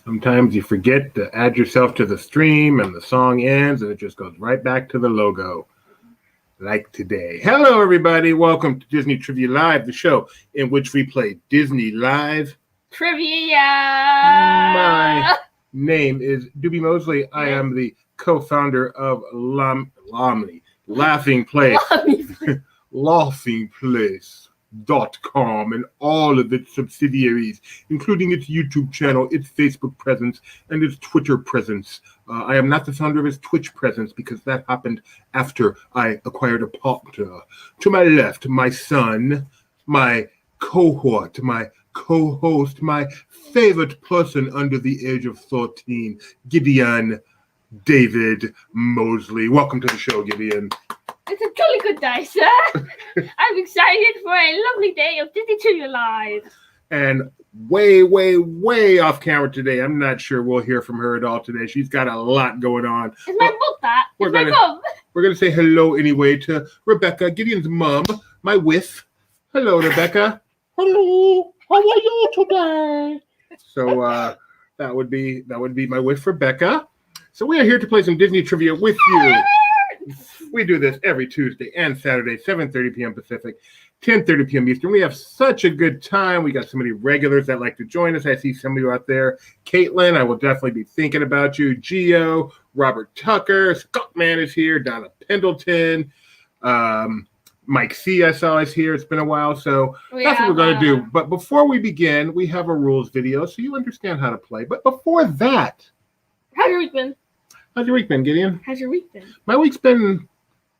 Sometimes you forget to add yourself to the stream and the song ends and it just goes right back to the logo. Like today. Hello, everybody. Welcome to Disney Trivia Live, the show in which we play Disney Live Trivia. My name is Doobie Mosley. I am the co-founder of Laughing Place. LaughingPlace.com and all of its subsidiaries, including its YouTube channel, its Facebook presence, and its Twitter presence. I am not the founder of its Twitch presence because that happened after I acquired a partner. To my left, my son, my cohort, my co-host, my favorite person under the age of 13, Gideon David Mosley. Welcome to the show, Gideon. It's a jolly good day, sir. I'm excited for a lovely day of Disney Trivia Live. And way off camera today. I'm not sure we'll hear from her at all today. She's got a lot going on. It's my book, that. It's my mum. We're going to say hello anyway to Rebecca, Gideon's mom, my wife. Hello, Rebecca. Hello. How are you today? So that would be my wife, Rebecca. So we are here to play some Disney trivia with you. We do this every Tuesday and Saturday, 7:30 p.m. Pacific, 10:30 p.m. Eastern. We have such a good time. We got so many regulars that like to join us. I see some of you out there. Caitlin, I will definitely be thinking about you. Gio, Robert Tucker, Scottman is here. Donna Pendleton, Mike C. I saw is here. It's been a while, so that's what we're going to do. But before we begin, we have a rules video so you understand how to play. But before that, how's your week been? How's your week been, Gideon? How's your week been? My week's been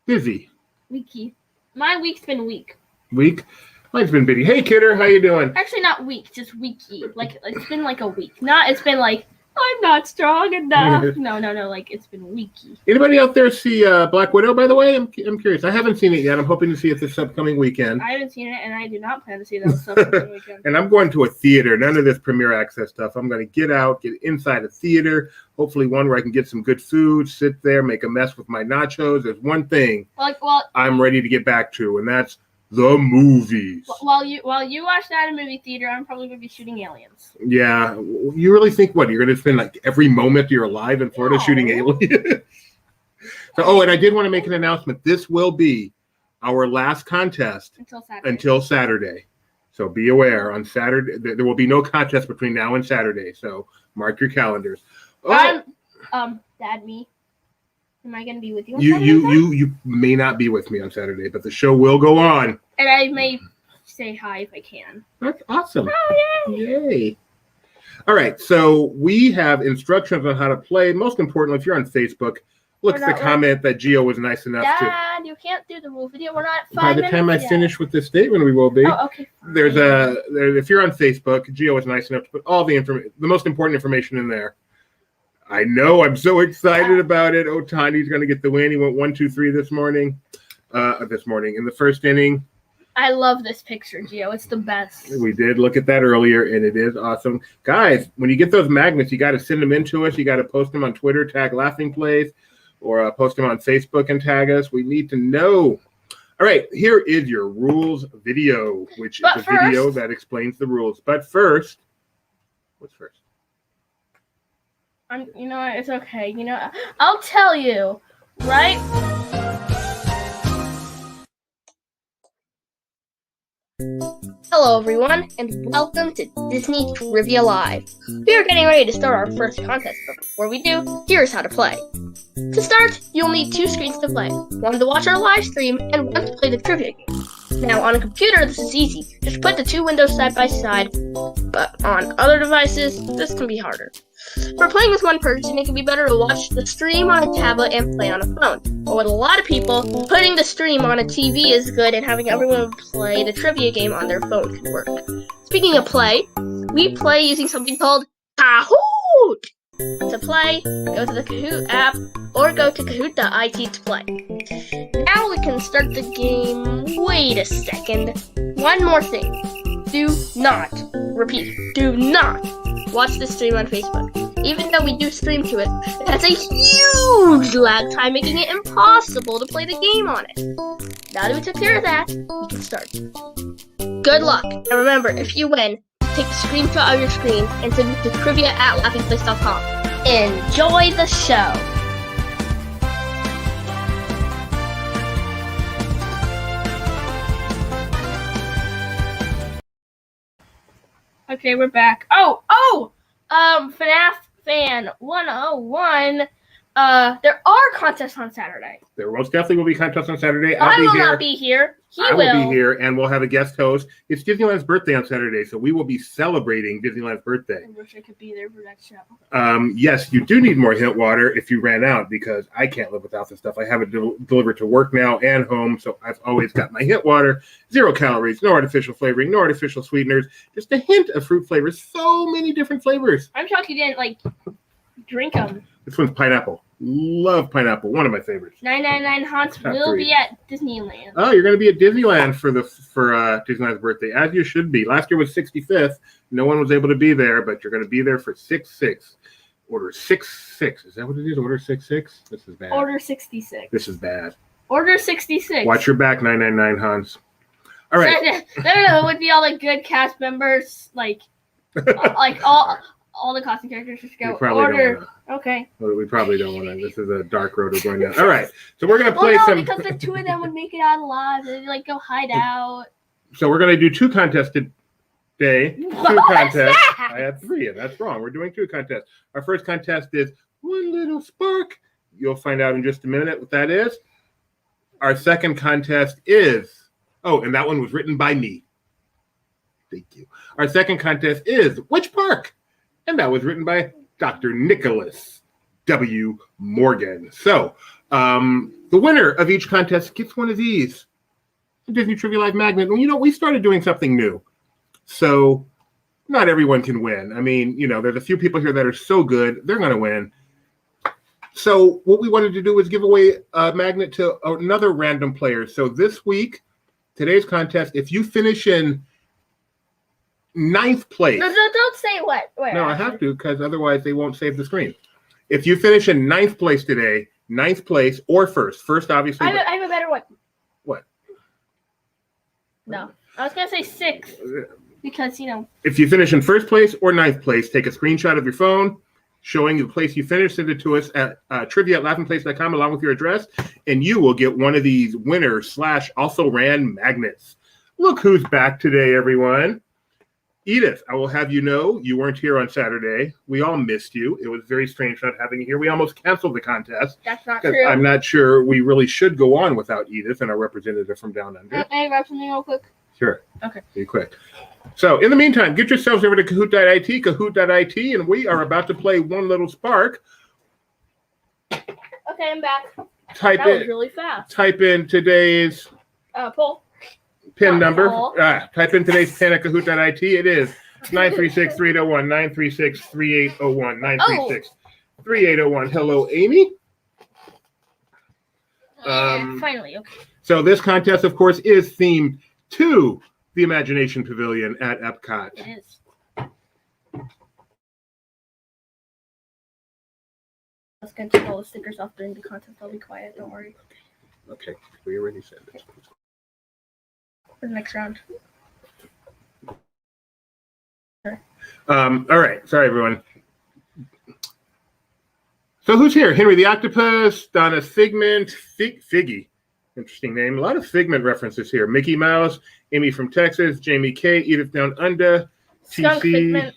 busy. Weeky. My week's been weak. Week? Mine's been busy. Hey, Kidder, how you doing? Actually, not weak, just weeky. Like, it's been like a week. It's been like, I'm not strong enough. No. Like, it's been weeky. Anybody out there see Black Widow, by the way? I'm curious. I haven't seen it yet. I'm hoping to see it this upcoming weekend. I haven't seen it, and I do not plan to see that this upcoming weekend. And I'm going to a theater. None of this premiere access stuff. I'm going to get out, get inside a theater, hopefully one where I can get some good food, sit there, make a mess with my nachos. There's one thing I'm ready to get back to, and that's the movies. While you watch that in movie theater, I'm probably going to be shooting aliens. Yeah. You really think what? You're going to spend like every moment you're alive in Florida shooting aliens? And I did want to make an announcement. This will be our last contest until Saturday. So be aware. On Saturday, there will be no contest between now and Saturday. So mark your calendars. Dad, me. Am I going to be with you on Saturday? You may not be with me on Saturday, but the show will go on. And I may say hi if I can. That's awesome. Oh, Yay. All right, so we have instructions on how to play. Most importantly, if you're on Facebook, look at the comment that Gio was nice enough to. Dad, you can't do the rule video. We're not 5 By the time I finish with this statement, we will be. Oh, okay. If you're on Facebook, Gio was nice enough to put all the most important information in there. I know. I'm so excited about it. Otani's going to get the win. He went 1-2-3 this morning. In the first inning. I love this picture, Gio. It's the best. We did look at that earlier, and it is awesome. Guys, when you get those magnets, you got to send them in to us. You got to post them on Twitter, tag Laughing Place, or post them on Facebook and tag us. We need to know. All right, here is your rules video, which is a video that explains the rules. But first, what's first? You know what? It's okay. I'll tell you, right? Hello, everyone, and welcome to Disney Trivia Live. We are getting ready to start our first contest, but before we do, here's how to play. To start, you'll need 2 screens to play. One to watch our live stream, and one to play the trivia game. Now, on a computer, this is easy. Just put the 2 windows side by side, but on other devices, this can be harder. For playing with one person, it can be better to watch the stream on a tablet and play on a phone. But with a lot of people, putting the stream on a TV is good, and having everyone play the trivia game on their phone can work. Speaking of play, we play using something called Kahoot! To play, go to the Kahoot app, or go to Kahoot.it to play. Now we can start the game. Wait a second. One more thing. Do not watch the stream on Facebook. Even though we do stream to it, it has a huge lag time, making it impossible to play the game on it. Now that we took care of that, we can start. Good luck, and remember, if you win, take a screenshot of your screen and send it to trivia@laughingplace.com. Enjoy the show. Okay, we're back. FNAF Fan 101. There are contests on Saturday. There most definitely will be contests on Saturday. I will not be here. I will be here, and we'll have a guest host. It's Disneyland's birthday on Saturday, so we will be celebrating Disneyland's birthday. I wish I could be there for that show. Yes, you do need more hint water if you ran out, because I can't live without this stuff. I have it delivered to work now and home, so I've always got my hint water. 0 calories, no artificial flavoring, no artificial sweeteners, just a hint of fruit flavors. So many different flavors. I'm shocked you didn't, drink them. This one's pineapple. Love pineapple. One of my favorites. 999 Haunts will be at Disneyland. Oh, you're going to be at Disneyland for Disneyland's birthday, as you should be. Last year was 65th. No one was able to be there, but you're going to be there for 6-6. Order 6-6. Is that what it is? Order 6-6? This is bad. Order 66. This is bad. Order 66. Watch your back, 999 Hans. All right. No, it would be all the good cast members, all the costume characters just go order. Okay. Well, we probably don't want to. This is a dark road we're going down. All right. So we're going to play some. Because the two of them would make it out alive. They'd go hide out. So we're going to do 2 contests today. What 2 contests. that? I had 3, and that's wrong. We're doing 2 contests. Our first contest is One Little Spark. You'll find out in just a minute what that is. Our second contest is, and that one was written by me. Thank you. Our second contest is Which Park? And that was written by Dr. Nicholas W. Morgan. So the winner of each contest gets one of these. The Disney Trivia Live magnet. And, we started doing something new. So not everyone can win. I mean, there's a few people here that are so good, they're going to win. So what we wanted to do was give away a magnet to another random player. So this week, today's contest, if you finish in 9th place. No, don't say what. No, I have to, because otherwise they won't save the screen. If you finish in 9th place today, 9th place or first. First, obviously. I have a better one. What? No. I was going to say 6th. Because, If you finish in 1st place or 9th place, take a screenshot of your phone showing the place you finished. Send it to us at trivia@laughingplace.com along with your address, and you will get one of these winner/also ran magnets. Look who's back today, everyone. Edith, I will have you know you weren't here on Saturday. We all missed you. It was very strange not having you here. We almost canceled the contest. That's not true. I'm not sure we really should go on without Edith and our representative from Down Under. Can I grab something real quick? Sure. Okay. Be quick. So, in the meantime, get yourselves over to Kahoot.it, Kahoot.it, and we are about to play One Little Spark. Okay, I'm back. That was really fast. Type in today's poll. PIN number. Type in today's PIN at Kahoot.it. It is 936-3801, 936-3801, 936-3801. Hello, Amy. Finally, okay. So this contest, of course, is themed to the Imagination Pavilion at Epcot. It is. I was going to take all the stickers off during the contest. I'll be quiet. Don't worry. Okay, we already said this. For the next round. All right. Sorry, everyone. So who's here? Henry the Octopus, Donna Figment, Figgy. Interesting name. A lot of Figment references here. Mickey Mouse, Amy from Texas, Jamie K, Edith Down Under, Skunk Figment.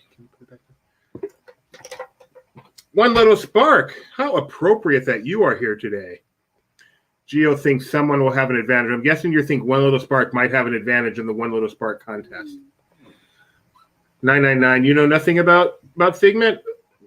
One Little Spark. How appropriate that you are here today. Geo thinks someone will have an advantage. I'm guessing you think One Little Spark might have an advantage in the One Little Spark contest. 999. You know nothing about Figment?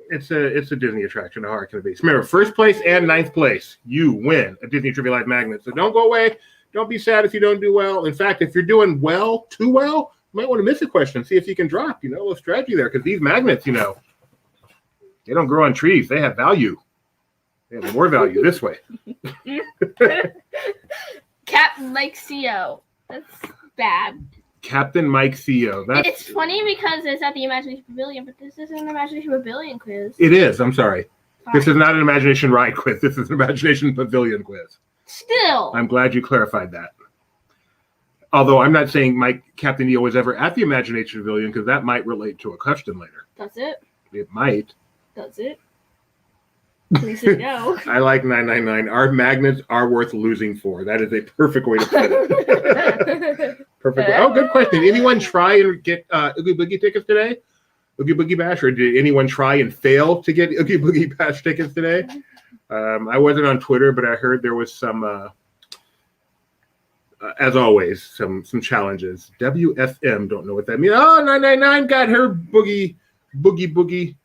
It's a Disney attraction. How hard can it be? So remember, 1st place and 9th place, you win a Disney Trivia Live magnet. So don't go away. Don't be sad if you don't do well. In fact, if you're doing well, too well, you might want to miss a question. See if you can drop, a little strategy there. Because these magnets, they don't grow on trees. They have value. They have more value this way. Captain Mike CO. That's bad. Captain Mike CO. It's funny because it's at the Imagination Pavilion, but this isn't an Imagination Pavilion quiz. It is. I'm sorry. Fine. This is not an Imagination Ride quiz. This is an Imagination Pavilion quiz. Still. I'm glad you clarified that. Although I'm not saying Mike Captain EO was ever at the Imagination Pavilion because that might relate to a question later. Does it? It might. Does it? Please say no. I like 999. Our magnets are worth losing for. That is a perfect way to put it. Perfect. Oh, good question. Anyone try and get Oogie Boogie tickets today? Oogie Boogie Bash, or did anyone try and fail to get Oogie Boogie Bash tickets today? I wasn't on Twitter, but I heard there was some, as always, some challenges. WFM, don't know what that means. Oh, 999 got her Boogie Oogie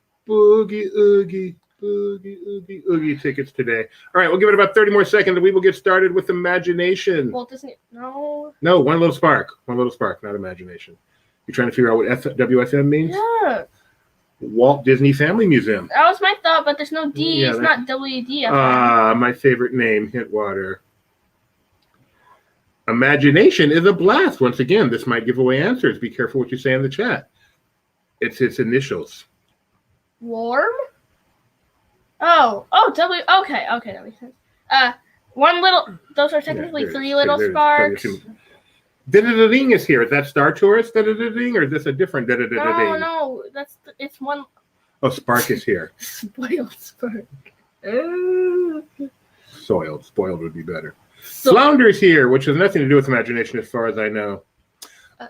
tickets today. All right, we'll give it about 30 more seconds and we will get started with Imagination. Walt Disney, no. No, one little spark, not Imagination. You trying to figure out what WSM means? Yeah. Walt Disney Family Museum. That was my thought, but there's no D. Yeah, it's not WDF. My favorite name, Hintwater. Imagination is a blast. Once again, this might give away answers. Be careful what you say in the chat. It's its initials. Warm? W. Okay, that makes sense. One little. Those are technically three little sparks. Da-da-da-ding is here. Is that Star Tourist da-da-da-ding, or is this a different da-da-da-da-ding? No, it's one. Oh, Spark is here. Spoiled spark. Spoiled would be better. Flounder's here, which has nothing to do with imagination as far as I know.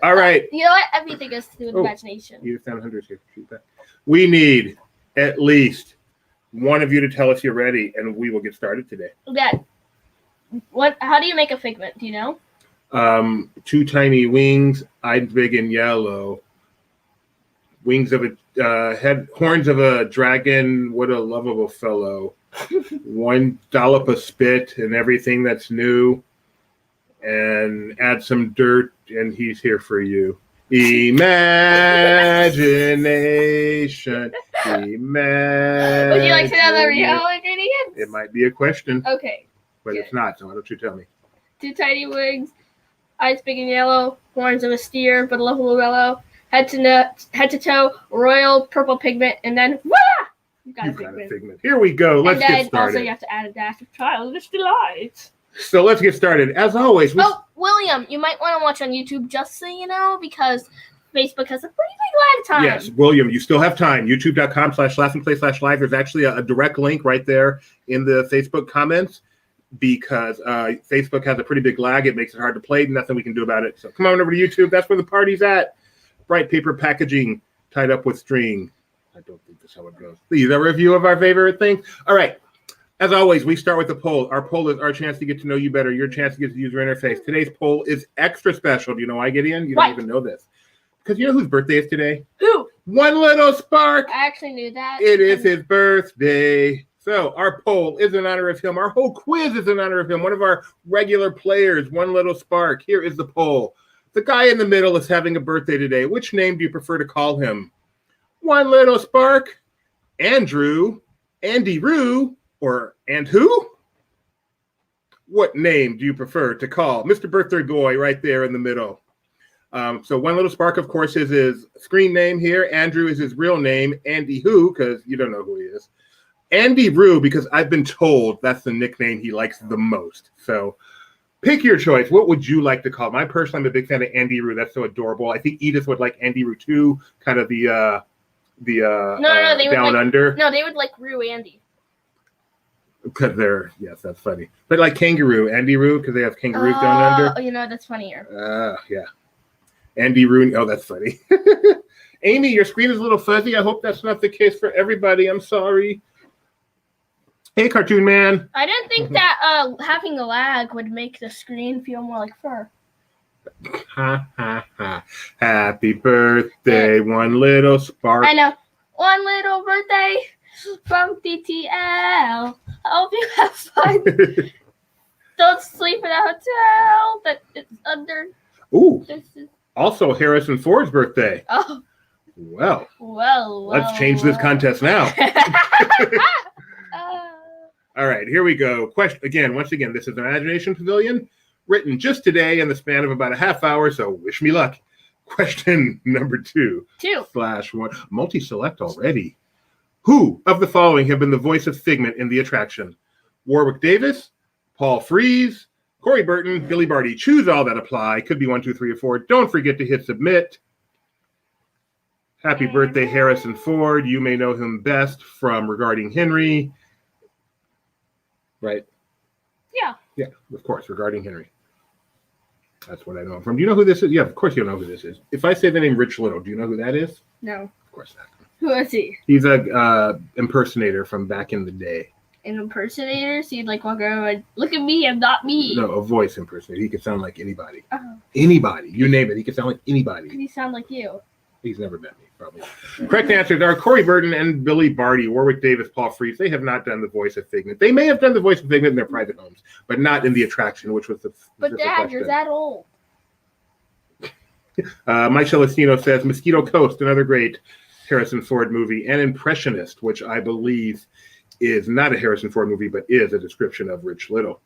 All right. You know what? Everything has to do with imagination. You found Hunter's here. We need at least one of you to tell us you're ready, and we will get started today. Yeah. How do you make a figment? Do you know? Two tiny wings, eyes big and yellow. Wings of a horns of a dragon. What a lovable fellow. One dollop of spit and everything that's new, and add some dirt, and he's here for you. Imagination. Would you like to know the real ingredients? It might be a question. Okay. But It's not, so why don't you tell me? Two tiny wings, eyes big and yellow, horns of a steer, but a lovable fellow, head to toe, royal purple pigment, and then voila! You got a figment. Here we go. Let's get started. And then also you have to add a dash of childish delight. So let's get started. As always. William, you might want to watch on YouTube just so you know, because Facebook has a pretty big lag time. Yes, William, you still have time. YouTube.com/laughingplay/live. There's actually a direct link right there in the Facebook comments because Facebook has a pretty big lag. It makes it hard to play. Nothing we can do about it. So come on over to YouTube. That's where the party's at. Bright paper packaging tied up with string. I don't think that's how it goes. Please, a review of our favorite things. All right. As always, we start with the poll. Our poll is our chance to get to know you better, your chance to get to the user interface. Today's poll is extra special. Do you know why, Gideon? You don't even know this. Because you know whose birthday is today? Who? One Little Spark. I actually knew that. It is his birthday. So our poll is in honor of him. Our whole quiz is in honor of him. One of our regular players, One Little Spark. Here is the poll. The guy in the middle is having a birthday today. Which name do you prefer to call him? One Little Spark, Andrew, Andy Roo, and who? What name do you prefer to call Mr. Birthday Boy right there in the middle? So One Little Spark, of course, is his screen name here. Andrew is his real name. Andy who, because you don't know who he is. Andy Roo, because I've been told that's the nickname he likes the most. So pick your choice. What would you like to call him? I personally am a big fan of Andy Roo. That's so adorable. I think Edith would like Andy Roo too, kind of the they down would under. No, they would like Roo Andy. Because yes, that's funny. But like kangaroo, Andy Roo, because they have kangaroos down under. Oh, you know, that's funnier. Yeah. Andy Roo. Oh, that's funny. Amy, your screen is a little fuzzy. I hope that's not the case for everybody. I'm sorry. Hey, Cartoon Man. I didn't think that having a lag would make the screen feel more like fur. Ha, ha, ha. Happy birthday, One Little Spark. I know. One little birthday from DTL. I hope you have fun. Don't sleep in a hotel that is under. Ooh. Also, Harrison Ford's birthday. Oh. Well. Well. Let's change this contest now. All right, here we go. Once again, this is Imagination Pavilion, written just today in the span of about a half hour, so wish me luck. Question number 2/1. Multi-select already. Who of the following have been the voice of Figment in the attraction? Warwick Davis, Paul Frees, Corey Burton, Billy Barty. Choose all that apply. Could be 1, 2, 3, or 4. Don't forget to hit submit. Happy birthday, Harrison Ford. You may know him best from Regarding Henry. Right? Yeah. Yeah, of course, Regarding Henry. That's what I know him from. Do you know who this is? Yeah, of course you know who this is. If I say the name Rich Little, do you know who that is? No. Of course not. Who is he? He's a impersonator from back in the day. An impersonator? So you'd like walk around and look at me, I'm not me. No, a voice impersonator. He could sound like anybody. Oh. Anybody. You name it. He could sound like anybody. Could he sound like you? He's never met me, probably. Correct answers are Corey Burton and Billy Barty, Warwick Davis, Paul Frees. They have not done the voice of Figment. They may have done the voice of Figment in their private homes, but not in the attraction, which was the But Dad, you're that old. Mike Celestino says Mosquito Coast, another great Harrison Ford movie, and Impressionist, which I believe is not a Harrison Ford movie, but is a description of Rich Little.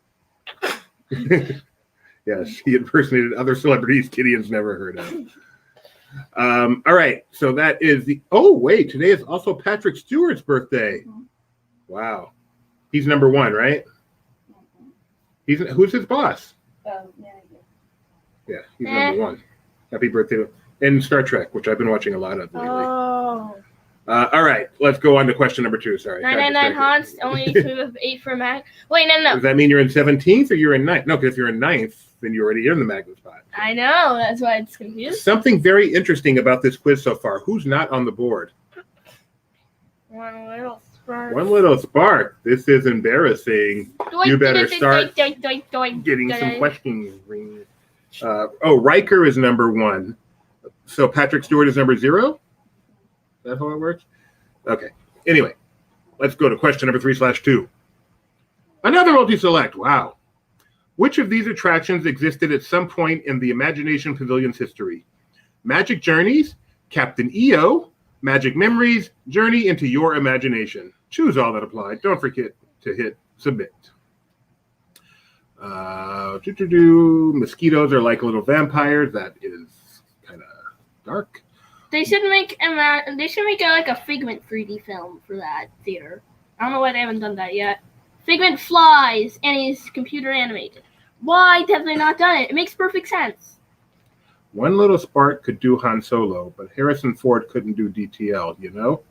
Yes, he impersonated other celebrities Gideon's never heard of. All right, so that is the. Oh wait, today is also Patrick Stewart's birthday. Wow, he's number 1, right? Who's his boss? Yeah, he's number 1. Happy birthday. And Star Trek, which I've been watching a lot of lately. Oh. All right, let's go on to question number 2. Sorry. 999 Hans, only 8 for Mac. Wait, no. Does that mean you're in 17th or you're in 9th? No, because if you're in 9th, then you're already in the magnet spot. I know, that's why it's confused. Something very interesting about this quiz so far. Who's not on the board? One little spark. One little spark. This is embarrassing. You better start getting some questions. Riker is number 1. So Patrick Stewart is number 0? Is that how it works? Okay. Anyway, let's go to question number 3/2. Another multi-select. Wow. Which of these attractions existed at some point in the Imagination Pavilion's history? Magic Journeys, Captain EO, Magic Memories, Journey into Your Imagination. Choose all that apply. Don't forget to hit submit. Mosquitoes are like little vampires. That is kind of dark. They should make like a Figment 3D film for that theater. I don't know why they haven't done that yet. Figment flies and he's computer animated. Why have they not done it? It makes perfect sense. One little spark could do Han Solo, but Harrison Ford couldn't do DTL, you know?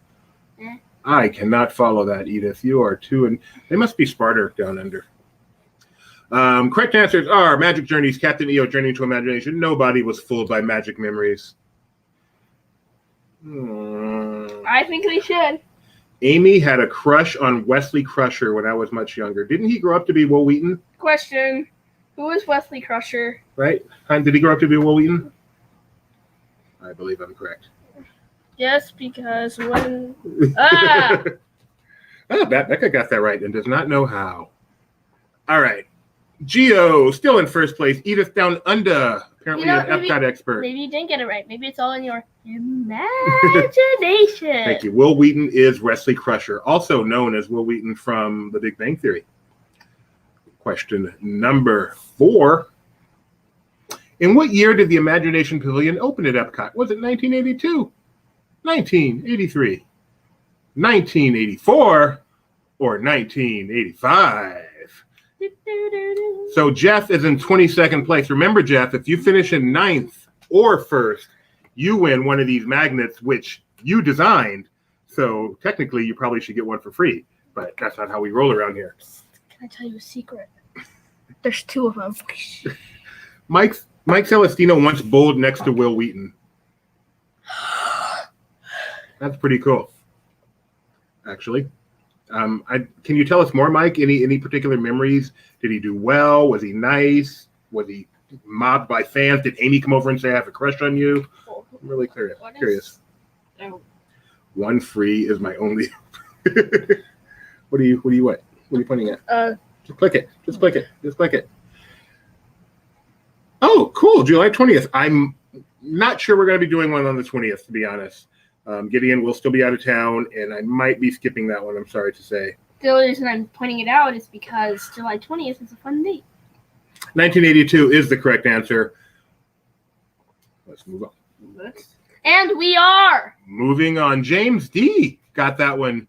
I cannot follow that, Edith. You are too, and they must be smarter down under. Correct answers are Magic Journeys, Captain EO, Journey into Imagination. Nobody was fooled by Magic Memories. I think they should. Amy had a crush on Wesley Crusher when I was much younger. Didn't he grow up to be Will Wheaton? Question. Who is Wesley Crusher? Right? Did he grow up to be Will Wheaton? I believe I'm correct. Yes, because when... Becca got that right and does not know how. All right. Geo, still in first place. Edith down under. Apparently an Epcot expert. Maybe you didn't get it right. Maybe it's all in your imagination. Thank you. Will Wheaton is Wesley Crusher, also known as Will Wheaton from The Big Bang Theory. Question number 4. In what year did the Imagination Pavilion open at Epcot? Was it 1982, 1983, 1984, or 1985? So Jeff is in 22nd place. Remember, Jeff, if you finish in 9th or 1st, you win one of these magnets, which you designed. So technically, you probably should get one for free. But that's not how we roll around here. Can I tell you a secret? There's 2 of them. Mike Celestino once bowled next to Will Wheaton. That's pretty cool, actually. Can you tell us more, Mike? Any particular memories? Did he do well? Was he nice? Was he mobbed by fans? Did Amy come over and say, I have a crush on you? I'm really curious. One free is my only. What are you pointing at? Just click it. Just click it. Oh, cool. July 20th. I'm not sure we're going to be doing one on the 20th, to be honest. Gideon will still be out of town, and I might be skipping that one, I'm sorry to say. The only reason I'm pointing it out is because July 20th is a fun date. 1982 is the correct answer. Let's move on. And we are moving on. James D got that one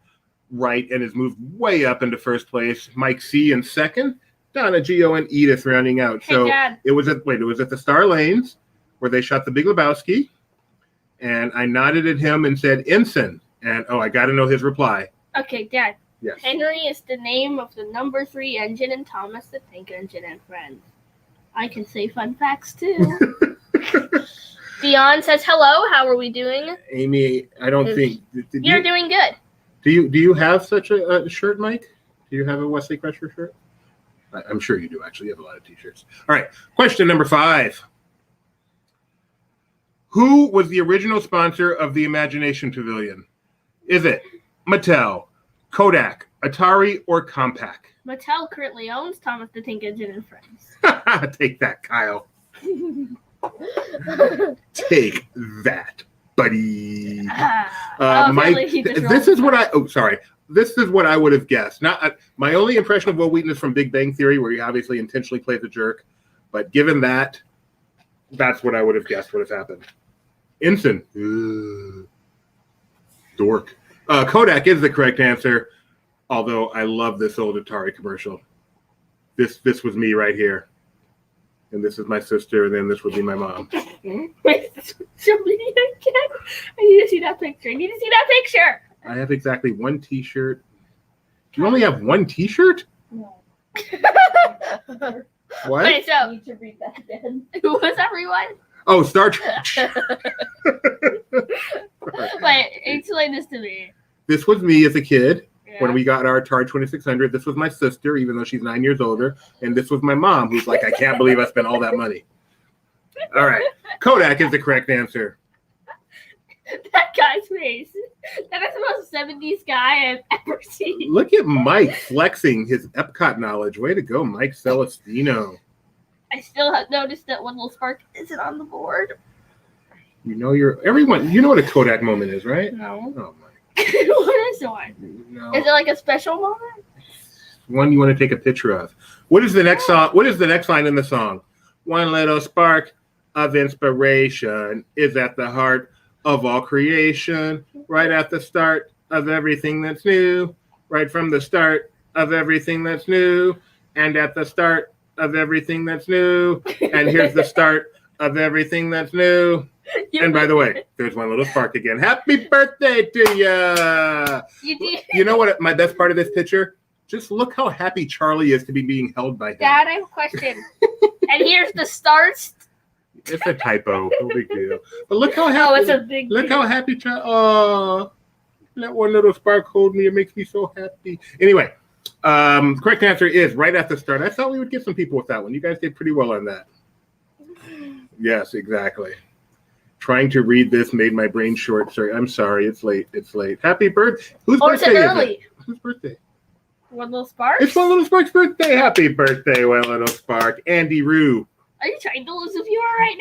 right and has moved way up into first place. Mike C in second. Donna, Gio, and Edith rounding out. Hey, So Dad. it was at the Star Lanes where they shot The Big Lebowski, and I nodded at him and said Ensign, and I got to know his reply. Okay, Dad. Yes. Henry is the name of the number 3 engine in Thomas the Tank Engine and Friends. I can say fun facts too. Dion says hello. How are we doing? Amy, I don't think You're doing good. Do you have such a shirt, Mike? Do you have a Wesley Crusher shirt? I'm sure you do. Actually, you have a lot of T-shirts. All right. Question number 5. Who was the original sponsor of the Imagination Pavilion? Is it Mattel, Kodak, Atari, or Compaq? Mattel currently owns Thomas the Tank Engine and Friends. Take that, Kyle. Take that, buddy. Mike, really? this is what I. Oh, sorry. This is what I would have guessed. Not my only impression of Will Wheaton is from Big Bang Theory, where he obviously intentionally plays a jerk. But given that, that's what I would have guessed would have happened. Ensign. Dork. Kodak is the correct answer. Although I love this old Atari commercial. This was me right here. And this is my sister, and then this would be my mom. Wait, somebody again? I need to see that picture. I have exactly one T-shirt. You only have one T-shirt? No. What? Wait, so I need to read that then. who was everyone? Oh, Star Trek. Wait, explain this to me. This was me as a kid. Yeah. When we got our Atari 2600, this was my sister, even though she's 9 years older. And this was my mom, who's like, I can't believe I spent all that money. All right. Kodak is the correct answer. That guy's face. That is the most 70s guy I've ever seen. Look at Mike flexing his Epcot knowledge. Way to go, Mike Celestino. I still have noticed that one little spark isn't on the board. You know what a Kodak moment is, right? No. Oh, Mike. What is one? No. Is it like a special moment? One you want to take a picture of. What is the next song? What is the next line in the song? One little spark of inspiration is at the heart of all creation, right at the start of everything that's new, right from the start of everything that's new, and at the start of everything that's new, and here's the start of everything that's new. And by the way, there's one little spark again. Happy birthday to ya! You know what? My best part of this picture? Just look how happy Charlie is to be being held by him. Dad, I have a question. And here's the starts. It's a typo. No big deal. But look how happy. Oh, it's a big Look deal. how happy Charlie. Oh, let one little spark hold me. It makes me so happy. Anyway, correct answer is right at the start. I thought we would get some people with that one. You guys did pretty well on that. Yes, exactly. Trying to read this made my brain short. Sorry, I'm sorry. It's late. Happy birthday. Whose Or is birthday it is early? it? Whose birthday? One little spark? It's One Little Spark's birthday. Happy birthday, One Little Spark. Andy Rue. Are you trying to lose a viewer right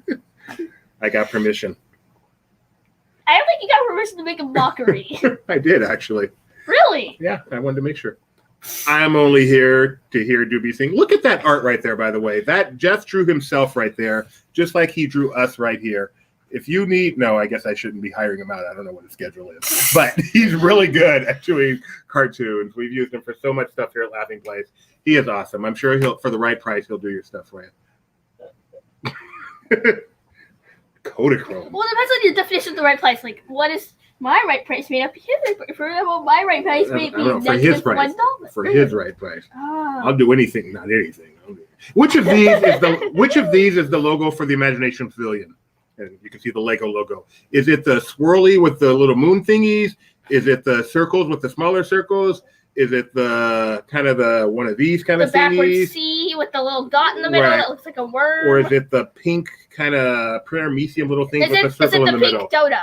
now? I got permission. I don't think you got permission to make a mockery. I did, actually. Really? Yeah, I wanted to make sure. I'm only here to hear Doobie sing. Look at that art right there, by the way. That Jeff drew himself right there, just like he drew us right here. If you need, no, I guess I shouldn't be hiring him out. I don't know what his schedule is, but he's really good at doing cartoons. We've used him for so much stuff here at Laughing Place. He is awesome. I'm sure for the right price, he'll do your stuff for you. Kodachrome. Well, it depends on your definition of the right price. Like, what is my right price made up? For example, my right price may be for his price. $1. For his right price. Oh. I'll do anything, not anything. Which of these is the logo for the Imagination Pavilion? And you can see the Lego logo. Is it the swirly with the little moon thingies? Is it the circles with the smaller circles? Is it the kind of the one of these kind The of backwards thingies? C with the little dot in the middle Right. that looks like a worm. Or is it the pink kind of paramecium little thing with the is it circle the in the pink middle? donut?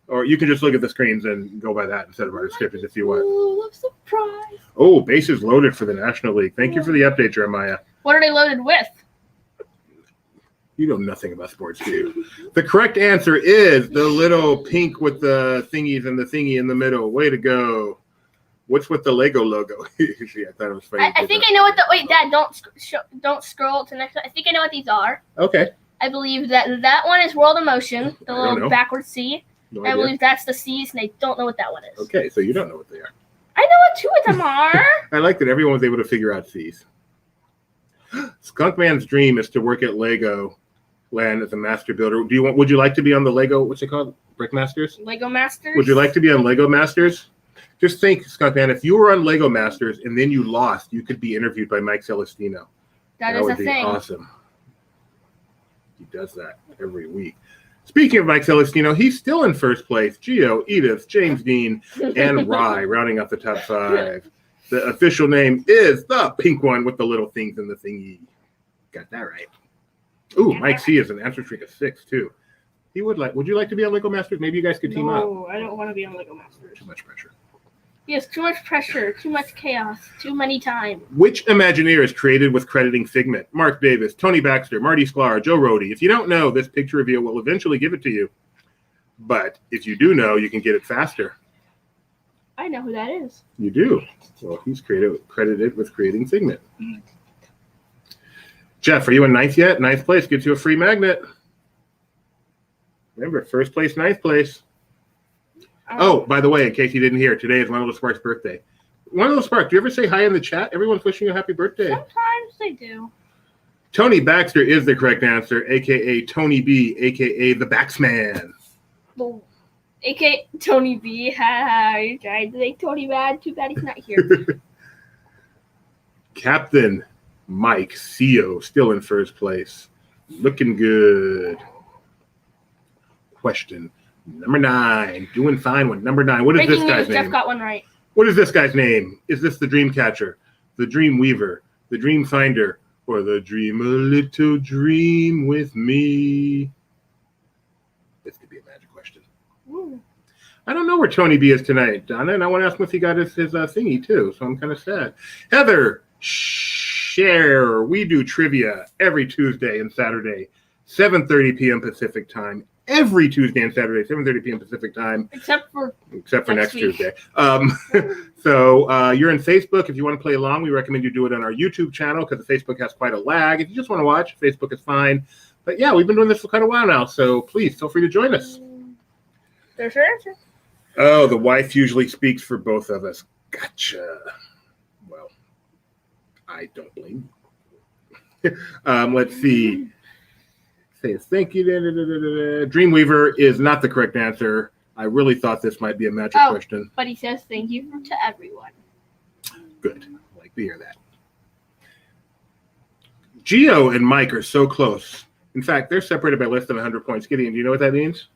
Or you can just look at the screens and go by that instead of our descriptions if you want. Full of surprise. Oh, bases loaded for the National League. Thank you for the update, Jeremiah. What are they loaded with? You know nothing about sports, do you? The correct answer is the little pink with the thingies and the thingy in the middle. Way to go. What's with the Lego logo? See, I thought it was funny. I think I know what the. Wait, Dad, don't scroll to next. I think I know what these are. Okay. I believe that one is World of Motion, the I don't know. little backwards C. No I idea. believe that's the C's, and I don't know what that one is. Okay, so you don't know what they are. I know what two of them are. I like that everyone was able to figure out C's. Skunkman's dream is to work at Lego Land as a master builder. Would you like to be on the Lego, what's it called? Brickmasters? Lego Masters? Would you like to be on Lego Masters? Just think, Skunkman, if you were on Lego Masters and then you lost, you could be interviewed by Mike Celestino. That is would a be thing. Awesome. He does that every week. Speaking of Mike Celestino, he's still in first place. Gio, Edith, James Dean, and Rye rounding up the top 5. The official name is the pink one with the little things in the thingy. Got that right. Ooh, Mike C is an answer streak of 6 too. Would you like to be on Lego Masters? Maybe you guys could team up. No, I don't want to be on Lego Masters. Too much pressure. Yes, too much pressure, too much chaos, too many times. Which Imagineer is created with crediting Figment? Mark Davis, Tony Baxter, Marty Sklar, Joe Rohde. If you don't know, this picture reveal will eventually give it to you. But if you do know, you can get it faster. I know who that is. You do. Well, he's credited with creating Figment. Jeff, are you in 9th yet? 9th place gets you a free magnet. Remember, first place, 9th place. Oh, by the way, in case you didn't hear, today is Wonderful Spark's birthday. Wonderful Spark, do you ever say hi in the chat? Everyone's wishing you a happy birthday. Sometimes they do. Tony Baxter is the correct answer, a.k.a. Tony B, a.k.a. the Baxman. Well, A.K. Tony B. You're trying to make Tony mad. Too bad he's not here. Captain Mike Co. still in first place. Looking good. Question number 9. Doing fine with number 9. What is this guy's name? Jeff got one right. What is this guy's name? Is this the Dream Catcher, the Dream Weaver, the Dream Finder, or the Dream a Little Dream with Me? This could be a magic question. Ooh. I don't know where Tony B is tonight, Donna, and I want to ask him if he got his thingy too, so I'm kind of sad. Heather, share. We do trivia every Tuesday and Saturday, 7:30 p.m. Pacific time. Every Tuesday and Saturday, 7:30 p.m. Pacific time. Except for next Tuesday. So you're in Facebook. If you want to play along, we recommend you do it on our YouTube channel because Facebook has quite a lag. If you just want to watch, Facebook is fine. But yeah, we've been doing this for quite a while now, so please feel free to join us. There's your answer. Oh, the wife usually speaks for both of us. Gotcha. Well, I don't blame you. Let's see. Say thank you. Dreamweaver is not the correct answer. I really thought this might be a magic question. But he says thank you to everyone. Good. I like to hear that. Gio and Mike are so close. In fact, they're separated by less than 100 points. Gideon, do you know what that means?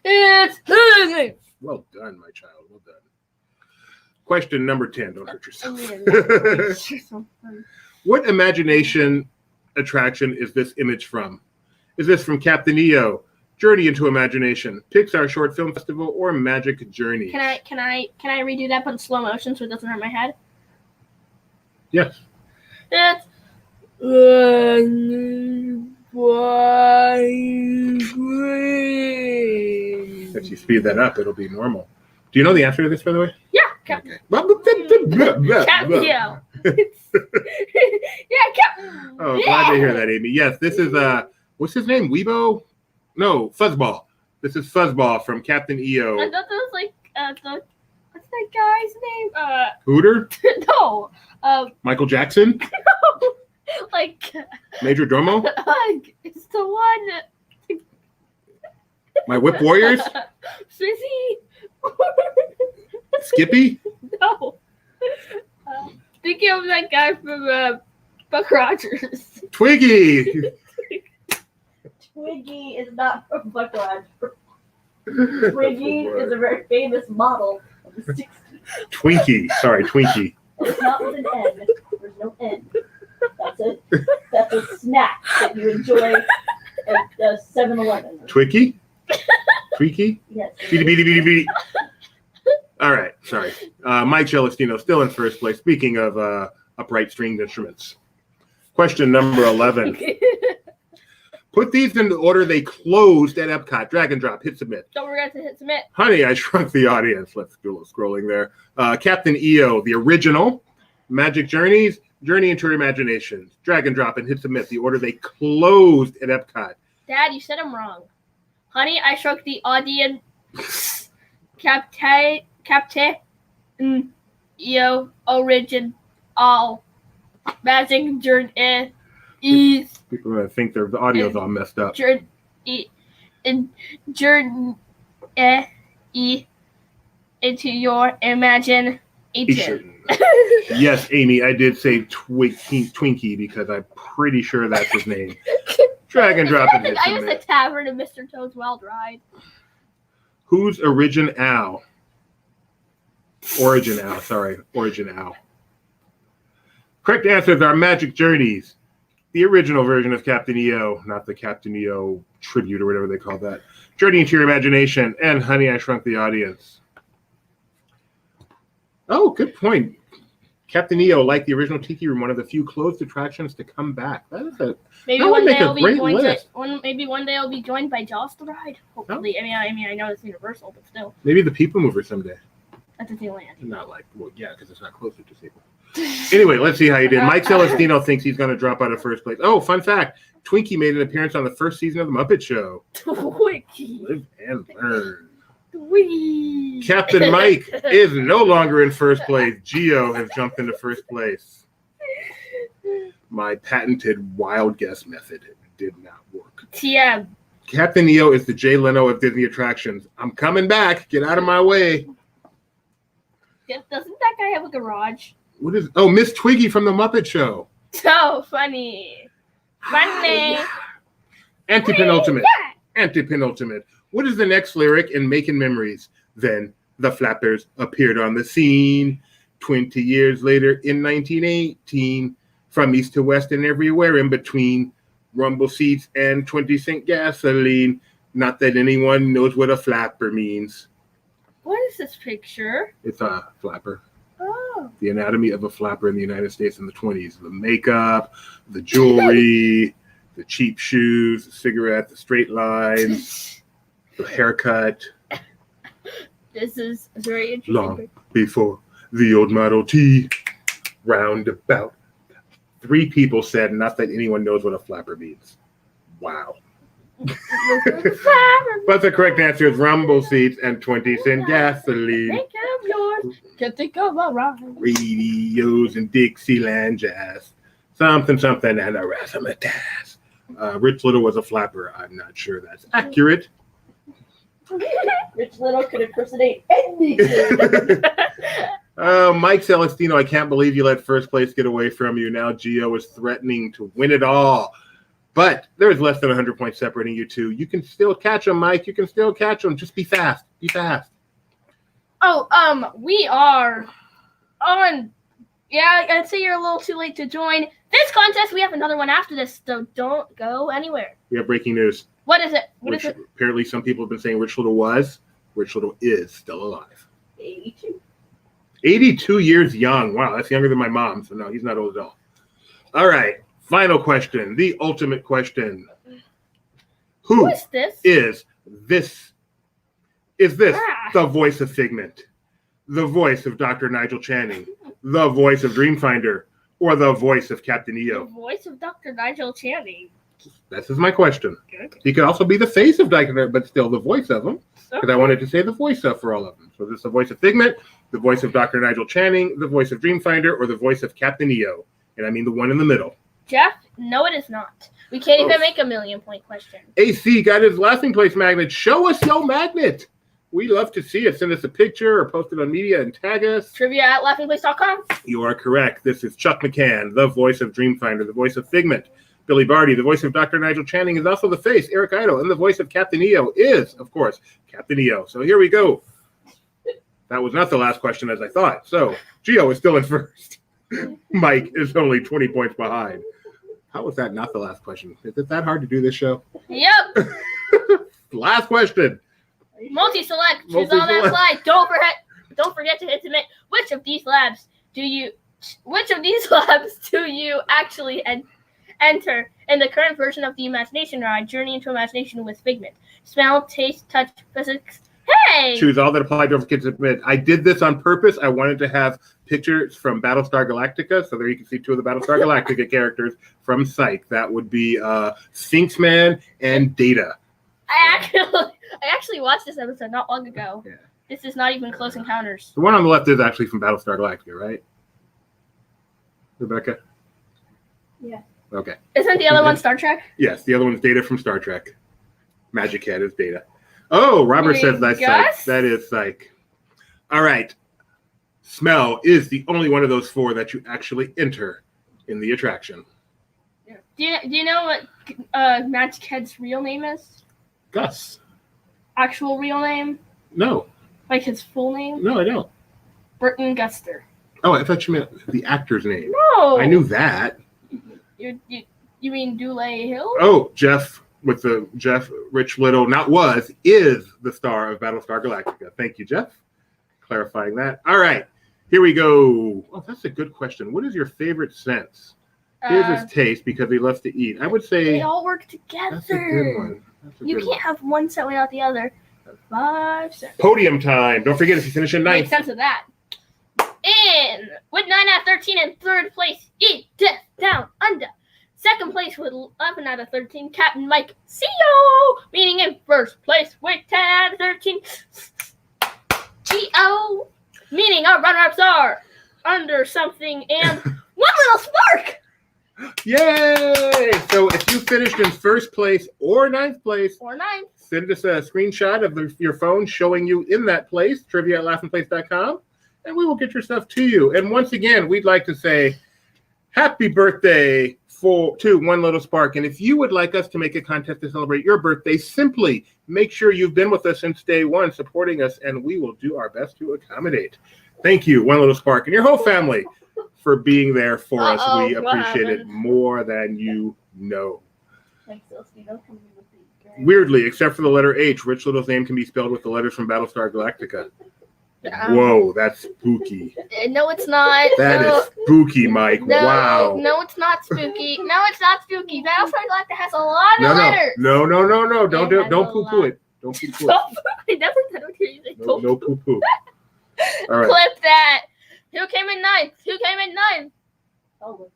It's losing. Well done, my child. Well done. Question number 10. Don't hurt yourself. What imagination attraction is this image from? Is this from Captain EO, Journey into Imagination, Pixar Short Film Festival, or Magic Journey? Can I redo that but in slow motion so it doesn't hurt my head? Yes. It's if you speed that up, it'll be normal. Do you know the answer to this, by the way? Yeah, Okay. Captain EO. Yeah, Captain. Oh, glad to hear that, Amy. Yes, this is what's his name? Weebo? No, Fuzzball. This is Fuzzball from Captain EO. I thought that was like what's that guy's name? Hooter? No. Michael Jackson? No. Like Major Domo? it's the one. My Whip Warriors? Swizzy. Skippy? No. Thinking of that guy from Buck Rogers. Twiggy! Twiggy is not from Buck Rogers. Twiggy is a very famous model of the 60s. Twinkie. Sorry, Twinkie. It's not with an N. There's no N. That's a snack that you enjoy at 7-Eleven. Twinkie? Tweaky? Yes. Beady. All right, sorry. Mike Celestino still in first place. Speaking of upright stringed instruments. Question number 11. Put these in the order they closed at Epcot. Drag and drop. Hit submit. Don't forget to hit submit. Honey, I Shrunk the Audience. Let's do a little scrolling there. Captain EO, the original. Magic Journeys, Journey into Imagination. Drag and drop and hit submit. The order they closed at Epcot. Dad, you said I'm wrong. Honey, I Shrunk the Audience. Captain origin all magic journey is People are gonna think the audio's all messed up. journey into your imagination. Yes, Amy, I did say Twinkie because I'm pretty sure that's his name. Drag and drop and hit I was a submit. tavern in Mr. Toad's Wild Ride. Who's Origin Al? Origin Al, sorry. Origin Al. Correct answers are Magic Journeys. The original version of Captain EO, not the Captain EO tribute or whatever they call that. Journey into Your Imagination and Honey, I Shrunk the Audience. Oh, good point. Captain EO, like the original Tiki Room, one of the few closed attractions to come back. That is a Maybe That would one make day a I'll be great joined. list. Maybe one day I'll be joined by Jaws the Ride. Hopefully, I know it's Universal, but still, maybe the People Mover someday. at Disneyland. Not like, well, yeah, because it's not closer to Sable. Anyway, let's see how you did. Mike Celestino thinks he's going to drop out of first place. Oh, fun fact. Twinkie made an appearance on the first season of The Muppet Show. Twinkie. Live and learn. Wee. Captain Mike is no longer in first place. Geo has jumped into first place. My patented wild guess method did not work. TM. Captain EO is the Jay Leno of Disney attractions. I'm coming back. Get out of my way. Doesn't that guy have a garage? What is? Oh, Miss Twiggy from The Muppet Show. So funny. Funny. Anti-penultimate. Anti-penultimate. What is the next lyric in Making Memories? Then the flappers appeared on the scene 20 years later in 1918. From east to west and everywhere in between. Rumble seats and 20-cent gasoline. Not that anyone knows what a flapper means. What is this picture? It's a flapper. Oh. The anatomy of a flapper in the United States in the 20s. The makeup, the jewelry, the cheap shoes, the cigarette, the straight lines, the haircut. This is very interesting. Long before the old Model T, roundabout. 3 people said, not that anyone knows what a flapper means. Wow. But the correct answer is rumble seats and 20-cent gasoline. Think of yours. Can't think of a rhyme. Radios and Dixieland jazz. Something, and a razzmatazz. Rich Little was a flapper. I'm not sure that's accurate. Rich Little could impersonate anything. Mike Celestino, I can't believe you let first place get away from you. Now Gio is threatening to win it all. But there's less than 100 points separating you two. You can still catch them, Mike. You can still catch them. Just be fast. Be fast. Oh, we are on. Yeah, I'd say you're a little too late to join this contest. We have another one after this, so don't go anywhere. We have breaking news. What is it? What is it? Apparently some people have been saying Rich Little was. Rich Little is still alive. 82. 82 years young. Wow, that's younger than my mom. So no, he's not old at all. All right. Final question. The ultimate question. Who is this? Is this Ah. the voice of Figment? The voice of Dr. Nigel Channing? The voice of Dreamfinder? Or the voice of Captain The EO? voice of Dr. Nigel Channing. This is my question. Okay. He could also be the face of Dr. but still the voice of him. Because I wanted to say the voice of for all of them. So this is the voice of Figment, the voice of Dr. Nigel Channing, the voice of Dreamfinder, or the voice of Captain EO. And I mean the one in the middle. Jeff, no, it is not. We can't even make a 1,000,000-point question. AC got his lasting place magnet. Show us your magnet. We love to see it. Send us a picture or post it on media and tag us. Trivia@laughingplace.com. You are correct. This is Chuck McCann, the voice of Dreamfinder, the voice of Figment. Billy Barty, the voice of Dr. Nigel Channing, is also the face. Eric Idle, and the voice of Captain EO is, of course, Captain EO. So here we go. That was not the last question as I thought. So Gio is still in first. Mike is only 20 points behind. How was that not the last question? Is it that hard to do this show? Yep. Last question. Multi-select. Choose on that slide. Don't forget to hit submit. Which of these labs do you actually enter in the current version of the Imagination Ride, Journey into Imagination with Figment? Smell, taste, touch, physics. Hey! Choose all that apply. Don't forget to submit. I did this on purpose. I wanted to have pictures from Battlestar Galactica. So there you can see 2 of the Battlestar Galactica characters from Psych. That would be Sphinx Man and Data. I actually watched this episode not long ago. Yeah. This is not even Close Encounters. The one on the left is actually from Battlestar Galactica, right? Rebecca? Yeah. Okay. Isn't the other one Star Trek? Yes, the other one's Data from Star Trek. Magic Head is Data. Oh, Robert says that's psych. That is psych. All right. Smell is the only one of those 4 that you actually enter in the attraction. Do you know what Magic Head's real name is? Gus. Actual real name? No. Like his full name? No, I don't. Burton Guster. Oh, I thought you meant the actor's name. No. I knew that. You mean Dulé Hill? Oh, Jeff Rich Little, is the star of Battlestar Galactica. Thank you, Jeff. Clarifying that. All right, here we go. Oh, that's a good question. What is your favorite sense? Here's his taste because he loves to eat. I would say they all work together. That's a good one. You can't have one set without the other. 5 seconds. Podium time. Don't forget if you finish in 9th. Make sense of that. In with 9 out of 13 in 3rd place, Eat Death Down Under. 2nd place with 11 out of 13, Captain Mike C.O. Meaning in 1st place with 10 out of 13, G.O. Meaning our runner-ups are Under Something and One Little Spark. Yay! So if you finished in 1st place or 9th place, send us a screenshot of your phone showing you in that place, trivia@laughingplace.com, and we will get your stuff to you. And once again, we'd like to say happy birthday to One Little Spark. And if you would like us to make a contest to celebrate your birthday, simply make sure you've been with us since day one, supporting us, and we will do our best to accommodate. Thank you, One Little Spark, and your whole family for being there for us. We appreciate it more than you know. Weirdly, except for the letter H, Rich Little's name can be spelled with the letters from Battlestar Galactica. Whoa, that's spooky. No, it's not. That is spooky, Mike. Wow. No, it's not spooky. No, it's not spooky. Battlestar Galactica has a lot of letters. No. Don't poo-poo it. Don't poo-poo it. I never said what you're using. No poo-poo. All right. Clip that. Who came in 9th? Oh.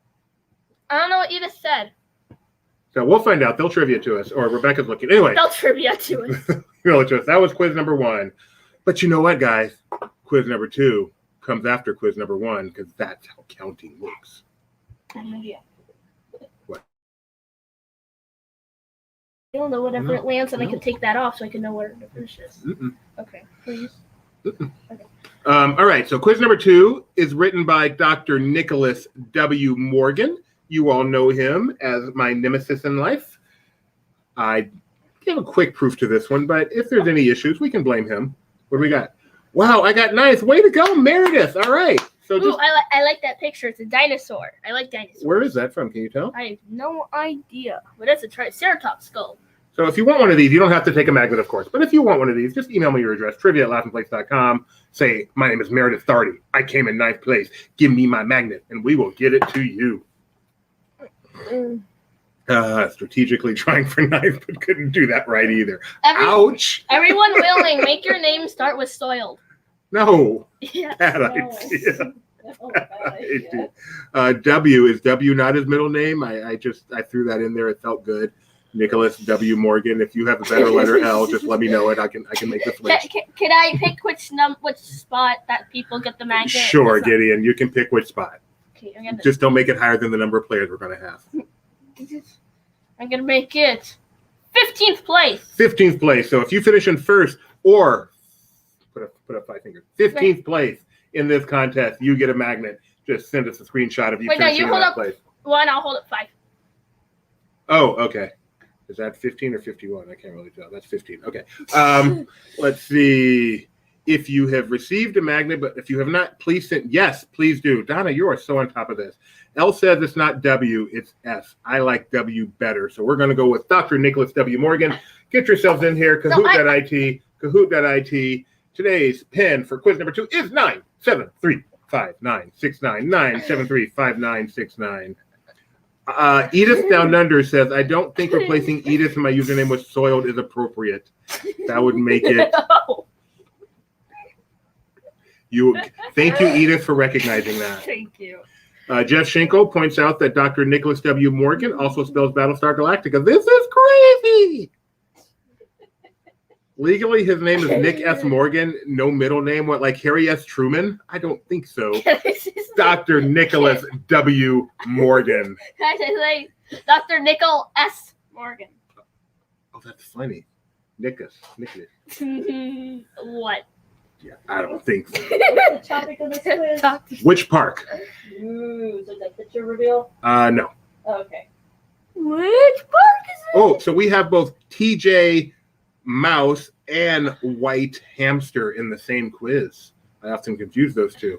I don't know what Edith said. So we'll find out. They'll trivia to us, or Rebecca's looking. Anyway. They'll trivia to us. That was quiz number 1. But you know what, guys? Quiz number 2 comes after quiz number 1 because that's how counting works. What? I don't know whatever it lands, and I can take that off so I can know where to finish this. Okay, please. Okay. All right, so quiz number 2 is written by Dr. Nicholas W. Morgan. You all know him as my nemesis in life. I give a quick proof to this one, but if there's any issues, we can blame him. What do we got? Wow, I got 9th. Way to go, Meredith. All right. So I like that picture. It's a dinosaur. I like dinosaurs. Where is that from? Can you tell? I have no idea. But it's a Triceratops skull. So if you want one of these, you don't have to take a magnet, of course. But if you want one of these, just email me your address, trivia@laughingplace.com. Say, my name is Meredith Thardy. I came in 9th place. Give me my magnet, and we will get it to you. Strategically trying for 9th, but couldn't do that right either. Ouch! Everyone willing, make your name start with soiled. No. Yeah. Bad idea. W is W not his middle name. I threw that in there. It felt good. Nicholas W. Morgan. If you have a better letter L, just let me know it. I can make the switch. Can I pick which spot that people get the magnet? Sure, Gideon. You can pick which spot. Okay, just don't make it higher than the number of players we're going to have. I'm going to make it 15th place. 15th place. So if you finish in 1st or put up 5 fingers, 15th place in this contest, you get a magnet. Just send us a screenshot of you finishing in that place. One, I'll hold up 5. Oh, okay. Is that 15 or 51? I can't really tell. That's 15. Okay. Let's see. If you have received a magnet, but if you have not, please send. Yes, please do. Donna, you are so on top of this. L says it's not W, it's S. I like W better. So we're going to go with Dr. Nicholas W. Morgan. Get yourselves in here. Kahoot.it. Kahoot.it. Today's pin for quiz number 2 is 9735969. Edith Down Under says, I don't think replacing Edith in my username with soiled is appropriate. That would make it. Thank you, Edith, for recognizing that. Thank you. Jeff Schenkel points out that Dr. Nicholas W. Morgan also spells Battlestar Galactica. This is crazy. Legally, his name is Nick S. Morgan. No middle name. What, like Harry S. Truman? I don't think so. Dr. Nicholas W. Morgan. Can I say Dr. Nickel S. Morgan? Oh, that's funny. Nicholas. What? Yeah, I don't think so. What's the topic of this quiz? Which park? Ooh, so it's like picture reveal? No. Okay. Which park is it? Oh, so we have both TJ Mouse and White Hamster in the same quiz. I often confuse those two.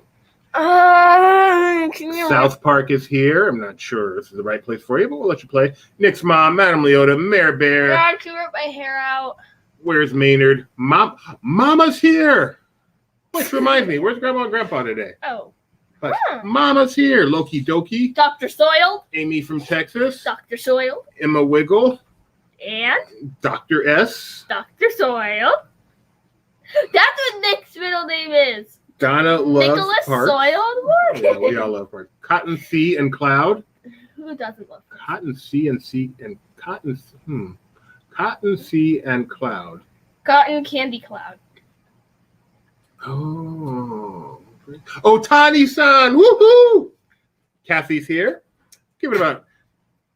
South Park is here. I'm not sure this is the right place for you, but we'll let you play. Nick's mom, Madame Leota, Mare Bear. God, can you rip my hair out? Where's Maynard? Mama's here. Which reminds me, where's Grandma and Grandpa today? Oh. But Mama's here. Loki Doki. Dr. Soil. Amy from Texas. Dr. Soil. Emma Wiggle. And Dr. S. Dr. Soil. That's what Nick's middle name is. Donna loves Nicholas Parks. Soil Morgan. Yeah, we all love Parks. Cotton Sea and Cloud. Who doesn't love Parks? Cotton Sea and Cotton Sea and Cloud. Cotton Candy Cloud. Oh, Tani-san! Woohoo! Kathy's here. Give it about.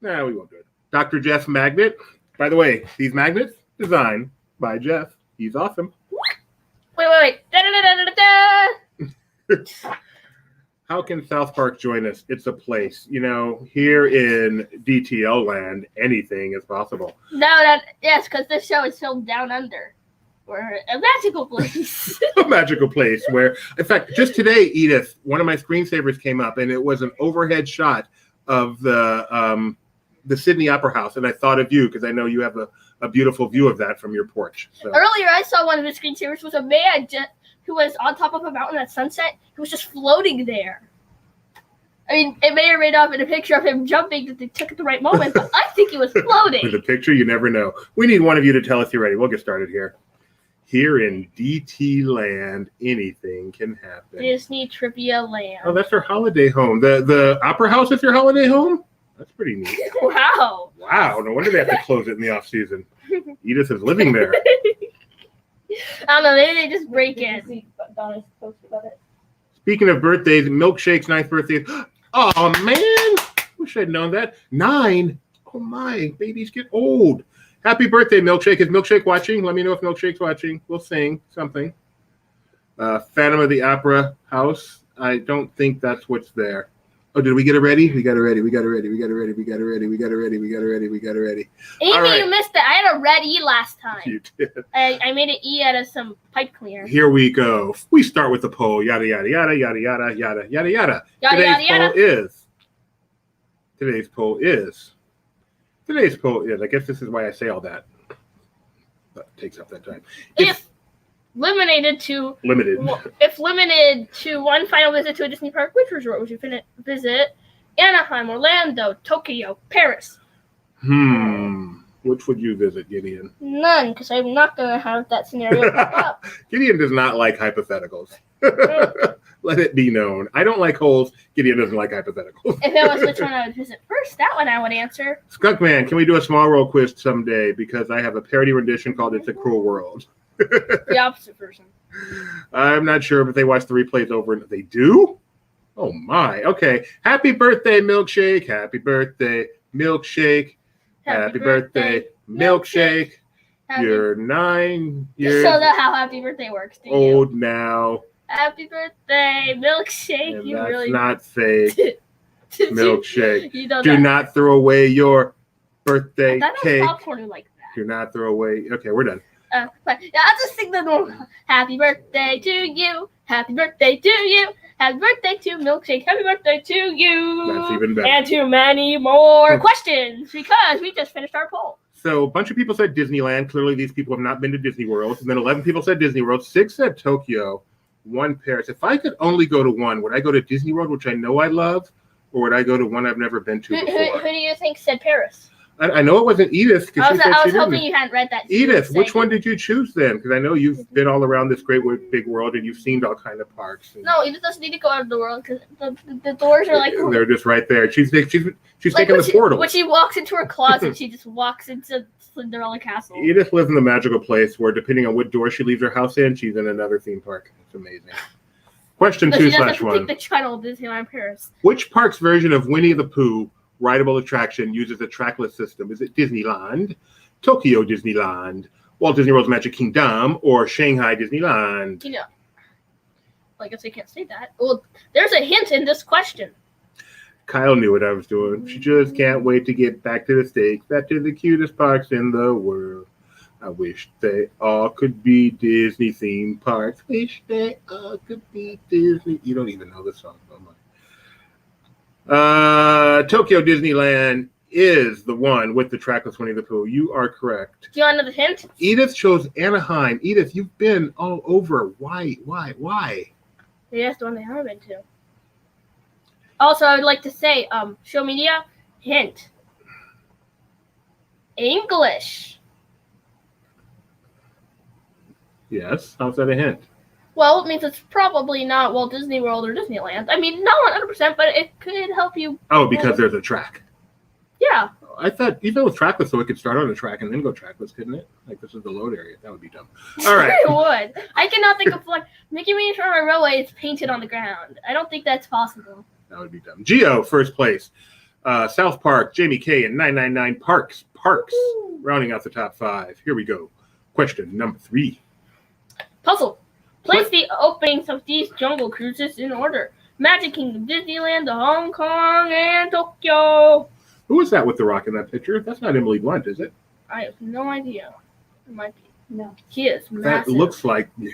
Nah, we won't do it. Dr. Jeff Magnet. By the way, these magnets designed by Jeff. He's awesome. Wait. Da-da-da-da-da-da. How can South Park join us? It's a place. You know, here in DTL land, anything is possible. Yes, because this show is filmed down under. We're a magical place. A magical place where, in fact, just today, Edith, one of my screensavers came up, and it was an overhead shot of the Sydney Opera House, and I thought of you because I know you have a beautiful view of that from your porch. So. Earlier, I saw one of the screensavers was a man who was on top of a mountain at sunset. He was just floating there. I mean, it may or may not have been a picture of him jumping that they took at the right moment, but I think he was floating. With a picture, you never know. We need one of you to tell us you're ready. We'll get started here. Here in DT land, anything can happen. Disney Trivia Land. Oh, that's her holiday home. The Opera House is your holiday home? That's pretty neat. Wow. Wow. No wonder they have to close it in the off season. Edith is living there. I don't know. Maybe they just break in. See Donna's post about it. Speaking of birthdays, Milkshake's 9th birthday. Oh, man. Wish I'd known that. 9? Oh, my. Babies get old. Happy birthday, Milkshake. Is Milkshake watching? Let me know if Milkshake's watching. We'll sing something. Phantom of the Opera House. I don't think that's what's there. Oh, did we get it ready? We got it ready. Amy, All right. you missed it. I had a red E last time. You did. I made an E out of some pipe cleaner. Here we go. We start with the poll. Yada, yada, yada, yada, yada, yada, yada, yada. Today's poll is. I guess this is why I say all that. But it takes up that time. If limited to one final visit to a Disney park, which resort would you visit? Anaheim, Orlando, Tokyo, Paris. Which would you visit, Gideon? None, because I'm not going to have that scenario pop up. Gideon does not like hypotheticals. Let it be known. I don't like holes. Gideon doesn't like hypotheticals. If it was which one I would visit first, that one I would answer. Skunkman, can we do a small world quiz someday? Because I have a parody rendition called It's a Cruel World. The opposite version. I'm not sure, but they watch the replays over and they do? Oh my. Okay. Happy birthday, Milkshake. Happy birthday, Milkshake. Happy birthday, Milkshake. You're 9 years So that's how happy birthday works, do you? old now. Happy birthday, Milkshake. And You that's really not fake. Milkshake. You know Do that. not throw away your birthday I thought it cake. was popcorn like that. Do not throw away. Okay, we're done. But yeah, I'll just sing the normal. Happy birthday to you. Happy birthday to you. Happy birthday to Milkshake. Happy birthday to you. That's even better. And to many more questions because we just finished our poll. So a bunch of people said Disneyland. Clearly, these people have not been to Disney World. And then 11 people said Disney World. 6 said Tokyo. 1 Paris. If I could only go to one, would I go to Disney World, which I know I love, or would I go to one I've never been to Who before? do you think said Paris? I know it wasn't Edith. I was hoping you hadn't read that. Edith, which one did you choose then? Because I know you've been all around this great big world and you've seen all kind of parks. No, Edith doesn't need to go out of the world because the doors are like. They're just right there. She's like taking the portal. When she walks into her closet, she just walks into Cinderella Castle. Edith lives in the magical place where, depending on what door she leaves her house in, she's in another theme park. It's amazing. Question 2/1. She doesn't have to take the channel Disneyland Paris. Which park's version of Winnie the Pooh rideable attraction uses a trackless system? Is it Disneyland, Tokyo Disneyland, Walt Disney World's Magic Kingdom, or Shanghai Disneyland? You know, I guess I can't say that. Well, there's a hint in this question. Kyle knew what I was doing. She just can't wait to get back to the States. Back to the cutest parks in the world. I wish they all could be Disney theme parks. Wish they all could be Disney. You don't even know the song. Oh my. Tokyo Disneyland is the one with the trackless Winnie the Pooh. You are correct. Do you want another hint? Edith chose Anaheim. Edith, you've been all over. Why? Yeah, that's the one they haven't been to. Also, I would like to say, show media, hint. English. Yes. How's that a hint? Well, it means it's probably not Walt Disney World or Disneyland. I mean, not 100%, but it could help you. Oh, because there's a track. Yeah. I thought even with trackless, so it could start on a track and then go trackless, couldn't it? Like this is the load area. That would be dumb. All right. It would. I cannot think of like Mickey Minnie's Runaway Railway is painted on the ground. I don't think that's possible. That would be dumb. Geo, first place. South Park, Jamie K, and 999 Parks. Ooh. Rounding out the top 5. Here we go. Question number 3. Puzzle. Place the openings of these jungle cruises in order. Magic Kingdom, Disneyland, Hong Kong, and Tokyo. Who is that with the rock in that picture? That's not Emily Blunt, is it? I have no idea. It might be. No. He is massive. That looks like... What?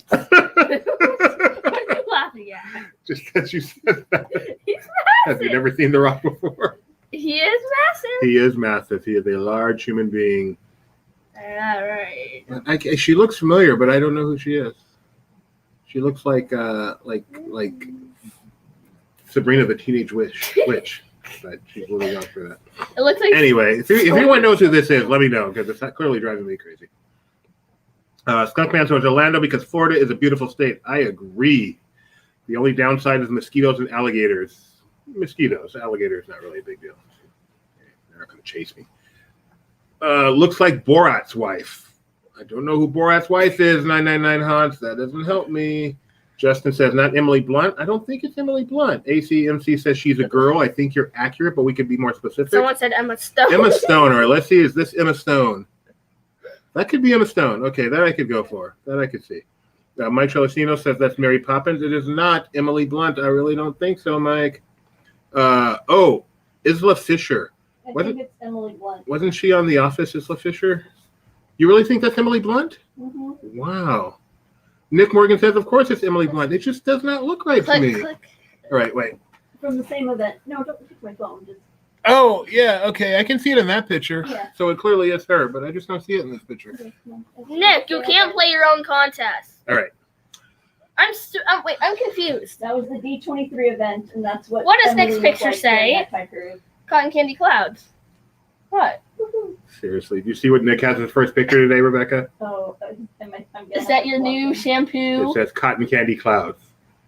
What are you laughing at? Just because you said that. He's massive. Have you never seen the rock before? He is massive. He is massive. He is a large human being. All right. She looks familiar, but I don't know who she is. She looks like Sabrina the Teenage Witch. But she's a little young for that. It looks like. Anyway, if anyone knows who this is, let me know because it's not clearly driving me crazy. Skunkman says Orlando because Florida is a beautiful state. I agree. The only downside is mosquitoes and alligators. Alligators, not really a big deal. They're not going to chase me. Looks like Borat's wife. I don't know who Borat's wife is, 999 Hans. That doesn't help me. Justin says, not Emily Blunt. I don't think it's Emily Blunt. ACMC says she's a girl. I think you're accurate, but we could be more specific. Someone said Emma Stone. Emma Stone. All right, let's see. Is this Emma Stone? That could be Emma Stone. Okay, that I could go for. That I could see. Mike Celestino says that's Mary Poppins. It is not Emily Blunt. I really don't think so, Mike. Isla Fisher. I think it's Emily Blunt. Wasn't she on The Office, Isla Fisher? You really think that's Emily Blunt? Mm-hmm. Wow. Nick Morgan says, of course it's Emily Blunt. It just does not look right to me. Click. All right, wait. From the same event. No, don't take my phone. Just... Oh, yeah, okay. I can see it in that picture. Yeah. So it clearly is her, but I just don't see it in this picture. Okay, Nick, you can't play your own contest. All right. I'm confused. That was the D23 event, and that's what. What does Emily Nick's looked picture like say? during that time period. Cotton candy clouds. What? Seriously, do you see what Nick has in his first picture today, Rebecca? Oh, Is that your new shampoo? It says Cotton Candy Clouds.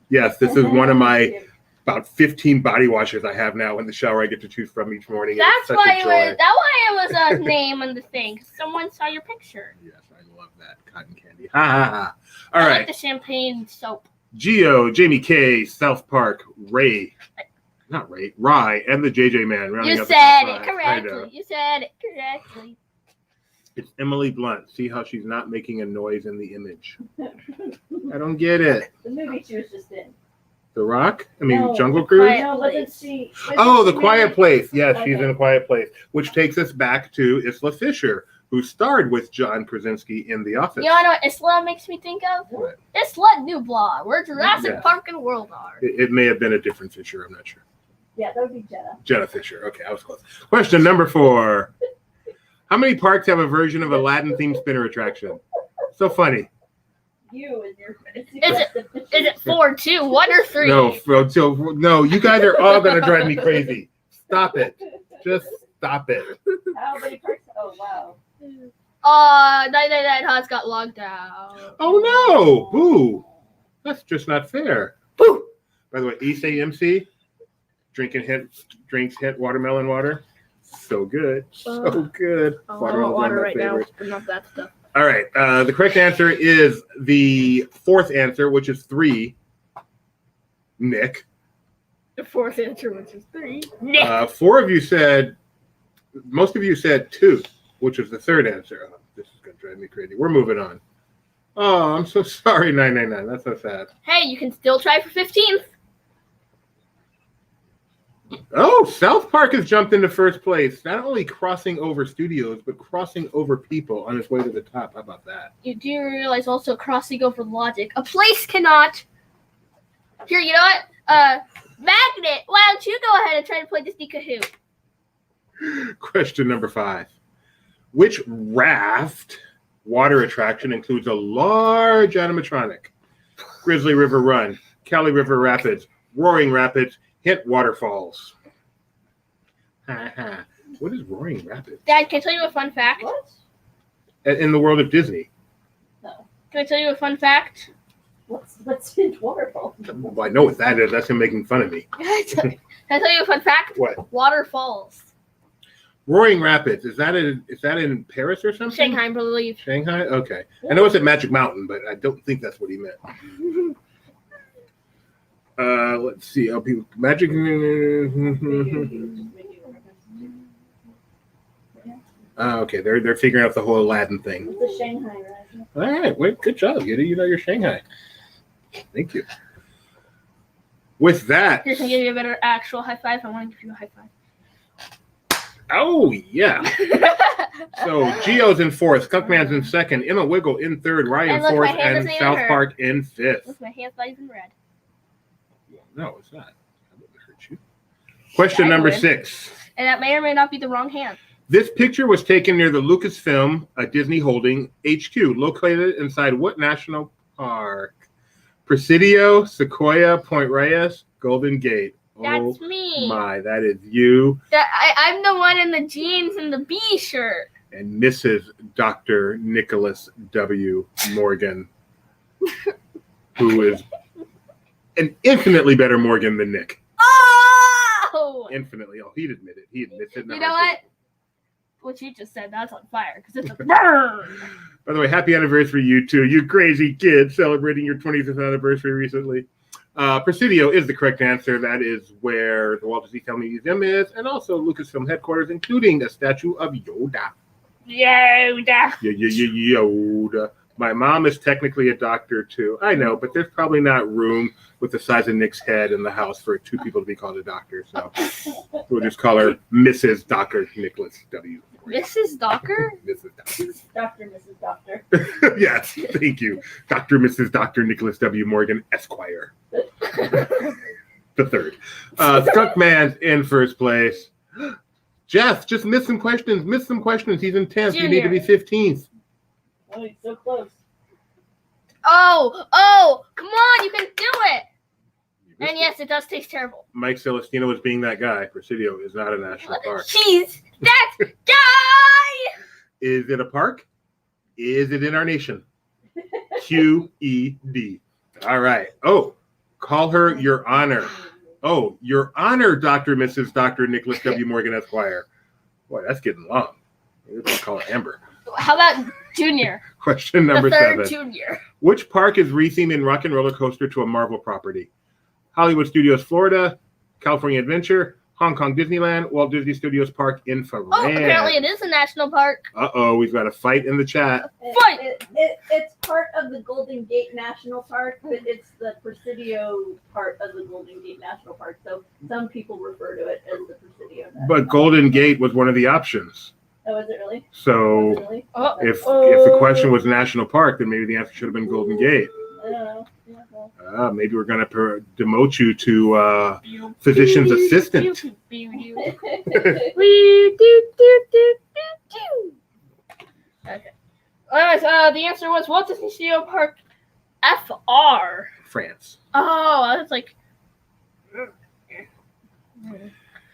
Yes, this is one of my about 15 body washes I have now in the shower I get to choose from each morning. That's why it was a name on the thing. Someone saw your picture. Yes, I love that. Cotton candy. Ha ha ha. All I right. like the champagne soap. Geo, Jamie K, South Park, Rye, and the JJ Man. You said it correctly. You said it correctly. It's Emily Blunt. See how she's not making a noise in the image. I don't get it. The movie she was just in. The Rock? I mean, No, Jungle The Cruise? Quiet No, wasn't she? Oh, The Quiet Place. Yes, she's Okay. in A Quiet Place, which takes us back to Isla Fisher, who starred with John Krasinski in The Office. You know what Isla makes me think of? What? Isla Nublar, where Jurassic Yeah. Park and World are. It may have been a different Fisher. I'm not sure. Yeah, that would be Jenna. Jenna Fisher. Okay, I was close. Question number 4. How many parks have a version of Aladdin-themed spinner attraction? So funny. You and your. Is it 4, 2, 1, or 3? No, you guys are all going to drive me crazy. Stop it. Just stop it. How many parks? Oh, wow. 999 Hots got logged out. Oh no! Boo! That's just not fair. Boo! By the way, ECMC, drinks hint watermelon water. So good. So good. I Watermelon's want one of water my right now, favorites. but not that stuff. All right. The correct answer is the fourth answer, which is 3. Nick. The fourth answer, which is 3. Most of you said 2, which was the third answer. Oh, this is going to drive me crazy. We're moving on. Oh, I'm so sorry, 999. That's so sad. Hey, you can still try for 15th. Oh, South Park has jumped into first place. Not only crossing over studios, but crossing over people on its way to the top. How about that? You do realize also crossing over logic. A place cannot. Here, you know what? Magnet, why don't you go ahead and try to play Disney Kahoot? Question number 5. Which Raft water attraction includes a large animatronic? Grizzly River Run, Cali River Rapids, Roaring Rapids, Hint Waterfalls. What is Roaring Rapids? Dad, can I tell you a fun fact? What? In the world of Disney. No. Can I tell you a fun fact? What's in waterfall? Well, I know what that is. That's him making fun of me. Can I tell you a fun fact? What? Waterfalls. Roaring Rapids. Is that in Paris or something? Shanghai, I believe. Shanghai? Okay. I know it's at Magic Mountain, but I don't think that's what he meant. Let's see. Magic. Okay, they're figuring out the whole Aladdin thing. It's a Shanghai, right? All right, wait, good job, Yudi. You know your Shanghai. Thank you. With that, Here, can I give you a better actual high five? I want to give you a high five. oh yeah. So Geo's in 4th, Skunkman's in 2nd, Emma Wiggle in 3rd, Ryan And look, my 4th, hand and isn't South even Park in 5th. Look, my hand's not even red. No, it's not. That wouldn't hurt you. Question Yeah, number would. 6. And that may or may not be the wrong hand. This picture was taken near the Lucasfilm Disney Holding HQ, located inside what national park? Presidio, Sequoia, Point Reyes, Golden Gate. That's me. My, that is you I'm the one in the jeans and the B shirt. and Mrs. Dr. Nicholas W. Morgan, who is an infinitely better Morgan than Nick. Oh! Infinitely. Oh, he'd admit it. He admits it. You know what? What you just said, that's on fire because it's a burn. By the way, happy anniversary, you two. You crazy kids celebrating your 25th anniversary recently. Presidio is the correct answer. That is where the Walt Disney Family Museum is, and also Lucasfilm headquarters, including a statue of Yoda. Yoda. Yoda. My mom is technically a doctor, too. I know, but there's probably not room with the size of Nick's head in the house for 2 people to be called a doctor. So we'll just call her Mrs. Dr. Nicholas W. Mrs. Docker? Mrs. Doctor. Dr. Mrs. Doctor. Yes, thank you. Dr. Mrs. Dr. Nicholas W. Morgan, Esquire. The third. Skunkman's in first place. Jeff, just missed some questions. He's in 10th. You need to be 15th. Oh, he's so close. Oh, come on, you can do it. And yes, it does taste terrible. Mike Celestino is being that guy. Presidio is not a national park. He's that guy. Is it a park? Is it in our nation? QED. All right. Oh, call her Your Honor. Oh, Your Honor, Dr. Mrs. Dr. Nicholas W. Morgan, Esquire. Boy, that's getting long. Maybe I'll call her Amber. How about Junior? Question number the third 7. Junior. Which park is rethemed in Rock and Roller Coaster to a Marvel property? Hollywood Studios, Florida, California Adventure, Hong Kong Disneyland, Walt Disney Studios Park in Ferrand. Oh, apparently it is a national park. Uh-oh, we've got a fight in the chat. It's part of the Golden Gate National Park, but it's the Presidio part of the Golden Gate National Park. So some people refer to it as the Presidio National But Park. Golden Gate was one of the options. Oh, is it really? So Was it really? Oh, if the question was national park, then maybe the answer should have been Golden Gate. I don't know. Yeah, well. Maybe we're going to demote you to physician's assistant. Okay. Anyways, the answer was Walt Disney Studio Park FR. France. Oh, that's like.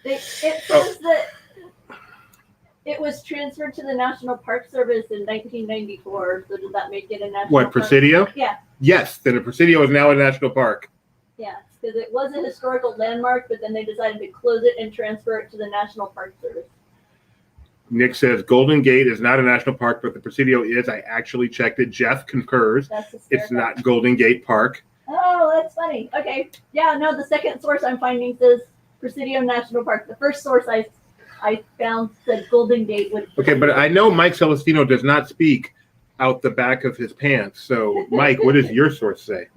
It says that It was transferred to the National Park Service in 1994. So does that make it a national What, park? Presidio? Yeah. Yes, then the Presidio is now a national park. Yeah, because it was a historical landmark, but then they decided to close it and transfer it to the National Park Service. Nick says Golden Gate is not a national park, but the Presidio is. I actually checked it. Jeff concurs. That's It's hysterical. not Golden Gate Park. Oh, that's funny. Okay. Yeah, no, the second source I'm finding says Presidio National Park. The first source I found said Golden Gate. Okay, but I know Mike Celestino does not speak out the back of his pants. So, Mike, what does your source say?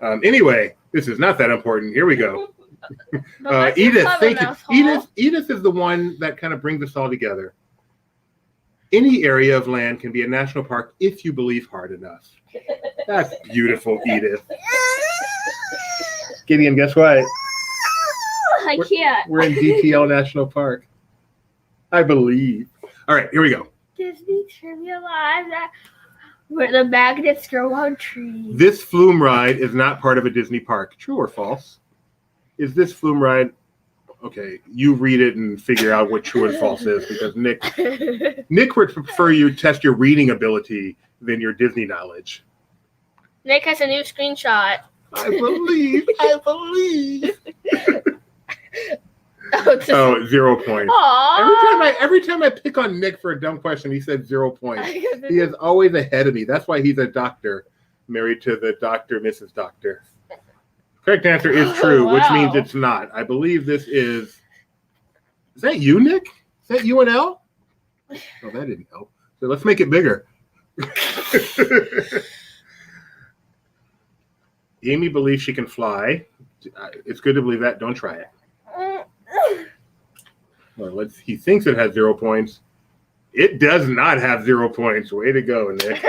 Anyway, this is not that important. Here we go. Edith, thank you. Edith is the one that kind of brings us all together. Any area of land can be a national park if you believe hard enough. That's beautiful, Edith. Gideon, guess what? I can't. We're in DTL National Park. I believe. All right, here we go. Disney Trivia Live, where the magnets grow on trees. This flume ride is not part of a Disney park. True or false? Is this flume ride? Okay, you read it and figure out what true and false is, because Nick would prefer you test your reading ability than your Disney knowledge. Nick has a new screenshot. I believe. Oh, 0 points. Aww. Every time I pick on Nick for a dumb question, he said 0 points. He is always ahead of me. That's why he's a doctor, married to the doctor, Mrs. Doctor. Correct answer is true, which means it's not. I believe this is. Is that you, Nick? Is that you and L? Oh, that didn't help. So let's make it bigger. Amy believes she can fly. It's good to believe that. Don't try it. Well, he thinks it has 0 points. It does not have 0 points. Way to go, Nick.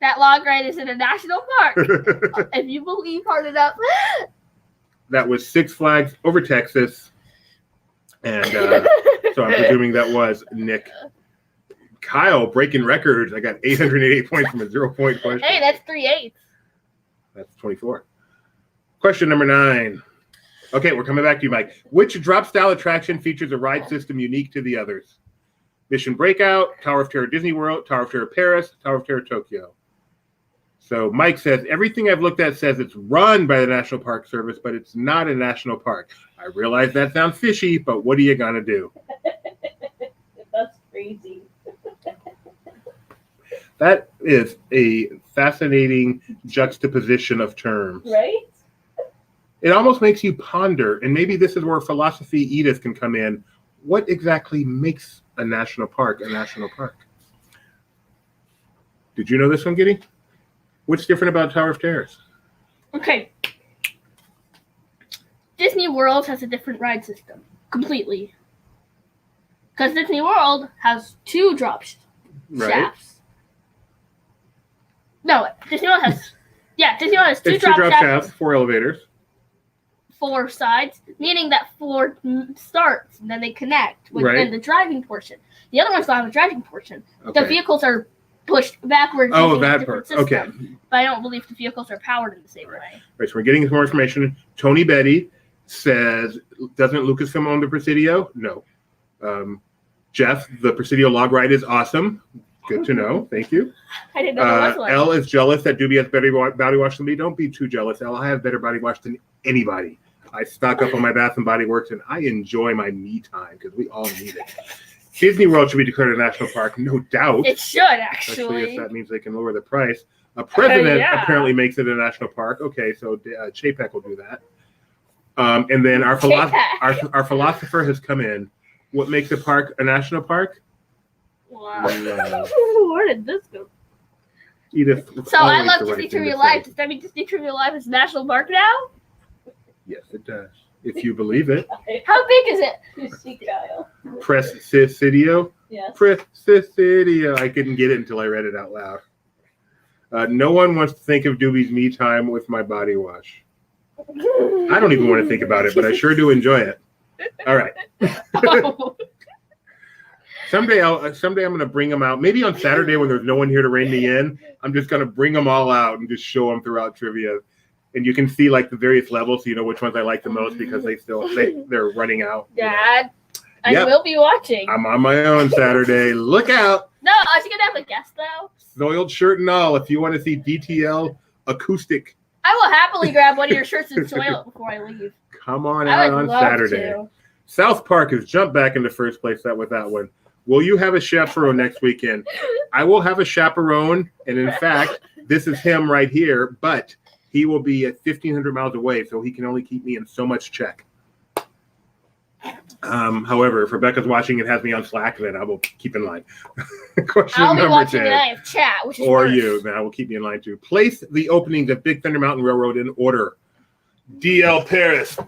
That log ride is in a national park. If you believe hard enough. That was Six Flags over Texas. And so I'm presuming that was Nick. Kyle breaking records. I got 888 points from a 0 point question. Hey, that's 3/8. That's 24. Question number 9. Okay, we're coming back to you, Mike. Which drop style attraction features a ride system unique to the others? Mission Breakout, Tower of Terror Disney World, Tower of Terror Paris, Tower of Terror Tokyo. So Mike says, everything I've looked at says it's run by the National Park Service, but it's not a national park. I realize that sounds fishy, but what are you going to do? That's crazy. That is a fascinating juxtaposition of terms. Right? It almost makes you ponder, and maybe this is where philosophy Edith can come in. What exactly makes a national park a national park? Did you know this one, Giddy? What's different about Tower of Terrors? Okay. Disney World has a different ride system. Completely. Because Disney World has 2 drop shafts. No, Disney World has... Yeah, Disney World has 2 drop shafts. 4 elevators. 4 sides, meaning that 4 starts, and then they connect within the driving portion. The other ones don't have a driving portion. Okay. The vehicles are pushed backwards. Oh, that part. Okay. But I don't believe the vehicles are powered in the same way. Right, so we're getting some more information. Tony Betty says, doesn't Lucasfilm own the Presidio? No. Jeff, the Presidio log ride is awesome. Good to know. Thank you. I didn't know there was one. Elle is jealous that Doobie has better body wash than me. Don't be too jealous, Elle. I have better body wash than anybody. I stock up on my Bath and Body Works, and I enjoy my me time because we all need it. Disney World should be declared a national park, no doubt. It should, actually. Especially if that means they can lower the price. A president apparently makes it a national park. Okay, so Chapek will do that. And then our philosopher has come in. What makes a park a national park? Wow. Where did this go? Edith. So I love Disney Trivia Live. Does that mean Disney Trivia Live is a national park now? Yes, it does. If you believe it. How big is it? Presidio? Yes. Presidio. I couldn't get it until I read it out loud. No one wants to think of Doobie's me time with my body wash. I don't even want to think about it, but I sure do enjoy it. All right. Someday I'm going to bring them out. Maybe on Saturday when there's no one here to rein me in, I'm just going to bring them all out and just show them throughout trivia. And you can see like the various levels, so you know which ones I like the most because they're running out. Dad, I Yep. will be watching. I'm on my own Saturday. Look out. No, I was going to have a guest, though. Soiled shirt and all. If you want to see DTL acoustic, I will happily grab one of your shirts and soil it before I leave. come on I out would on love Saturday. to. South Park has jumped back into first place with that one. Will you have a chaperone next weekend? I will have a chaperone, and in fact, this is him right here, but he will be at 1,500 miles away, so he can only keep me in so much check. However, if Rebecca's watching and has me on Slack, then I will keep in line. Question I'll be number watching 10. and I have chat, which is Or worse. you, then I will keep you in line too. Place the openings of Big Thunder Mountain Railroad in order. DL Paris,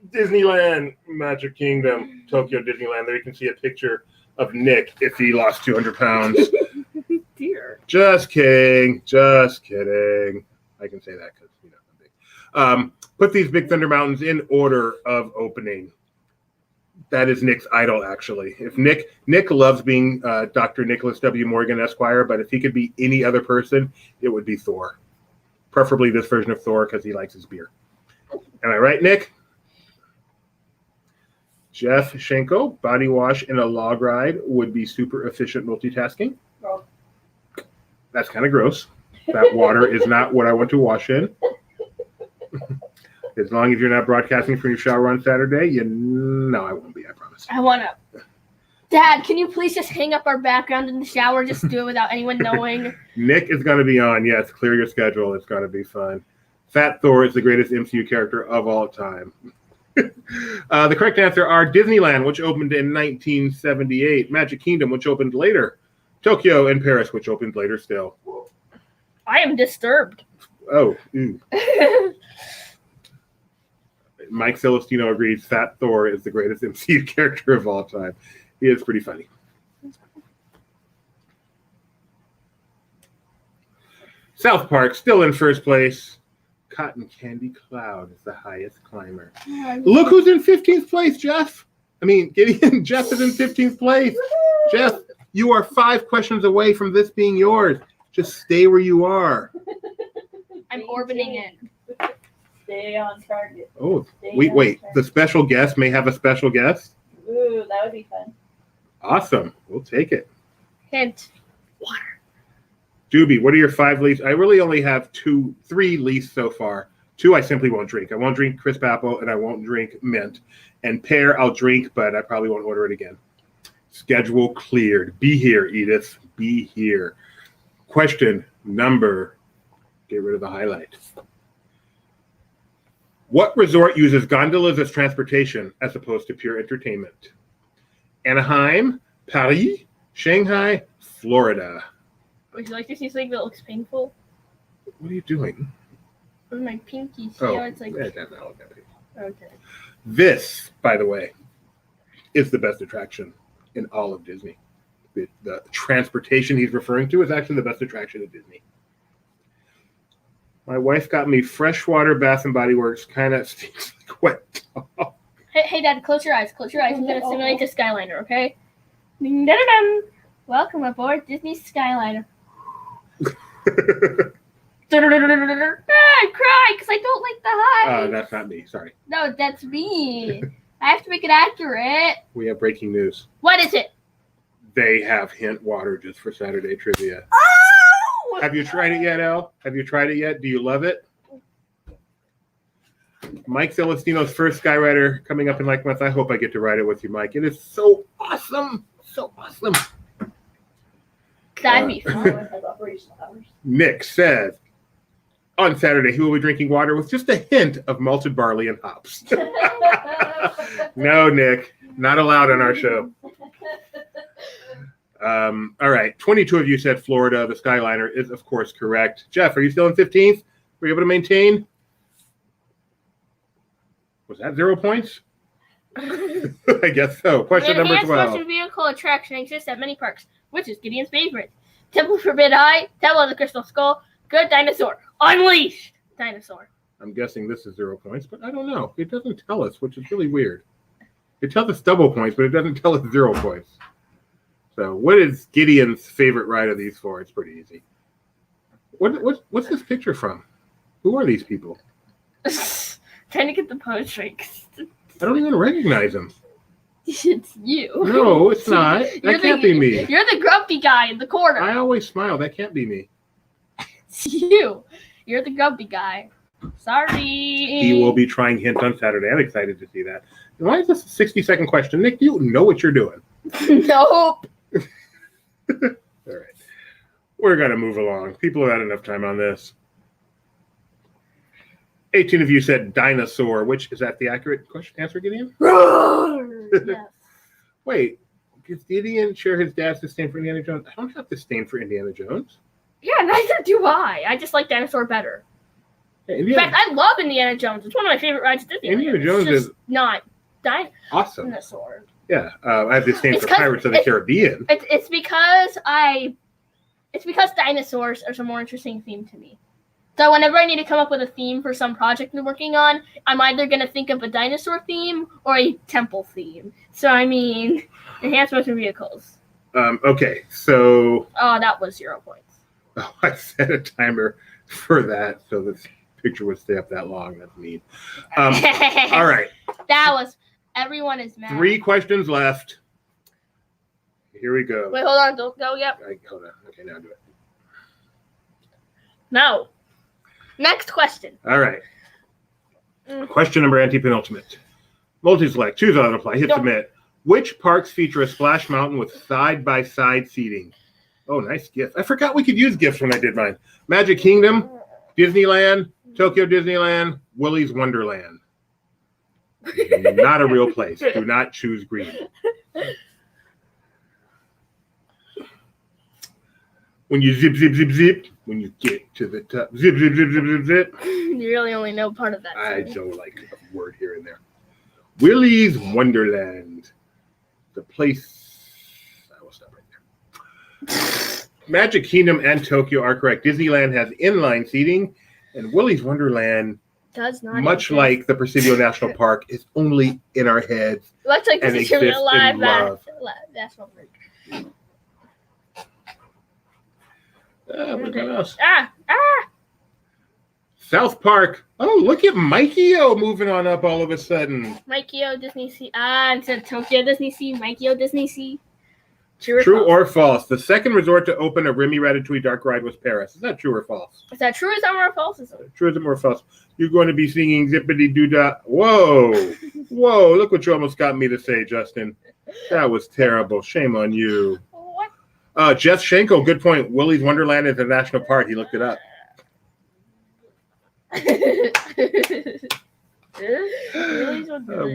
Disneyland, Magic Kingdom, Tokyo Disneyland. There you can see a picture of Nick if he lost 200 pounds. Dear. Just kidding. Just kidding. I can say that because, I'm big. Put these Big Thunder Mountains in order of opening. That is Nick's idol, actually. If Nick loves being Dr. Nicholas W. Morgan, Esquire, but if he could be any other person, it would be Thor. Preferably this version of Thor because he likes his beer. Am I right, Nick? Jeff Schenko, body wash and a log ride would be super efficient multitasking. Oh. That's kind of gross. That water is not what I want to wash in. As long as you're not broadcasting from your shower on Saturday, no, I won't be, I promise. I want to. Dad, can you please just hang up our background in the shower? Just do it without anyone knowing. Nick is going to be on. Yes, clear your schedule. It's going to be fun. Fat Thor is the greatest MCU character of all time. The correct answer are Disneyland, which opened in 1978, Magic Kingdom, which opened later, Tokyo and Paris, which opened later still. I am disturbed. Oh, Mike Celestino agrees Fat Thor is the greatest MCU character of all time. He is pretty funny. South Park, still in first place. Cotton Candy Cloud is the highest climber. Look who's in 15th place, Jeff. Gideon. Jeff is in 15th place. Jeff, you are 5 questions away from this being yours. Just stay where you are. I'm orbiting it. Stay on target. Oh, Stay wait. on target. The special guest may have a special guest. Ooh, that would be fun. Awesome. We'll take it. Hint. Water. Doobie, what are your 5 least? I really only have 3 least so far. 2 I simply won't drink. I won't drink crisp apple and I won't drink mint. And pear I'll drink, but I probably won't order it again. Schedule cleared. Be here, Edith. Be here. Question number. Get rid of the highlight. What resort uses gondolas as transportation as opposed to pure entertainment? Anaheim, Paris, Shanghai, Florida. Would you like to see something that looks painful? What are you doing? With my pinky. See how it's like. Okay. This, by the way, is the best attraction in all of Disney. The transportation he's referring to is actually the best attraction at Disney. My wife got me freshwater Bath and Body Works, kind of stinks like wet dog. Hey, Dad, close your eyes. Close your eyes. I'm going to simulate the Skyliner, okay? Ding, da, da, dum. Welcome aboard Disney Skyliner. I cry because I don't like the height. That's not me. Sorry. No, that's me. I have to make it accurate. We have breaking news. What is it? They have hint water just for Saturday trivia. Oh! Have you tried it yet, Elle? Have you tried it yet? Do you love it? Mike Celestino's first Skyrider coming up in like a month. I hope I get to ride it with you, Mike. It is so awesome. So awesome. That'd be fun. It has operational hours. Nick says on Saturday he will be drinking water with just a hint of malted barley and hops. No, Nick, not allowed on our show. All right, 22 of you said Florida. The Skyliner is, of course, correct. Jeff, are you still in 15th? Were you able to maintain? Was that 0 points? I guess so. Question number 12. Motion vehicle attraction exists at many parks, which is Gideon's favorite. Temple of Forbidden Eye, Temple of the Crystal Skull, Good Dinosaur, Unleashed Dinosaur. I'm guessing this is 0 points, but I don't know. It doesn't tell us, which is really weird. It tells us double points, but it doesn't tell us 0 points. So what is Gideon's favorite ride of these 4? It's pretty easy. What's this picture from? Who are these people? Trying to get the post right. I don't even recognize him. It's you. No, it's not. That can't be me. You're the grumpy guy in the corner. I always smile. That can't be me. It's you. You're the grumpy guy. Sorry. He will be trying Hint on Saturday. I'm excited to see that. Why is this a 60-second question? Nick, you know what you're doing. Nope. All right. We're going to move along. People have had enough time on this. 18 of you said dinosaur. Which is that the accurate answer, Gideon? Yes. Wait, does Gideon share his dad's disdain for Indiana Jones? I don't have disdain for Indiana Jones. Yeah, neither do I. I just like dinosaur better. Yeah, In fact, I love Indiana Jones. It's one of my favorite rides at Disneyland. Indiana Jones it's just is not awesome. dinosaur. Yeah, I have disdain It's for 'cause Pirates of the Caribbean. It's because dinosaurs are a more interesting theme to me. So whenever I need to come up with a theme for some project I'm working on, I'm either going to think of a dinosaur theme or a temple theme. So, I mean, enhanced motion vehicles. Okay, so... Oh, that was 0 points. Oh, I set a timer for that, so this picture would stay up that long. That's mean. All right. That was... Everyone is mad. 3 questions left. Here we go. Wait, hold on. Don't go yet. Hold on. Okay, now do it. No. Next question. All right. Question number anti-penultimate. Multi-select. Choose auto apply. Hit submit. Which parks feature a splash mountain with side-by-side seating? Oh, nice gift. I forgot we could use gifts when I did mine. Magic Kingdom, Disneyland, Tokyo Disneyland, Willy's Wonderland. Not a real place. Do not choose green. When you zip, zip, zip, zip, when you get to the top, zip, zip, zip, zip, zip, zip. You really only know part of that. I don't like a word here and there. Willy's Wonderland. The place. I will stop right there. Magic Kingdom and Tokyo are correct. Disneyland has inline seating, and Willy's Wonderland, does not much exist. like the Presidio National Park, is only in our heads. Much like and the exists Presidio in love. National Park. What else? Ah! South Park. Oh, look at Mikey-O moving on up all of a sudden. Mikey-O Disney Sea. Instead of Tokyo Disney Sea, Mikey-O Disney Sea. True or false? The second resort to open a Remy Ratatouille dark ride was Paris. Is that true or false? Is that true or false? True or false? You're going to be singing Zippity Doo Dah. Whoa. Whoa. Look what you almost got me to say, Justin. That was terrible. Shame on you. What? Jeff Schenkel, good point. Willy's Wonderland is a national park. He looked it up.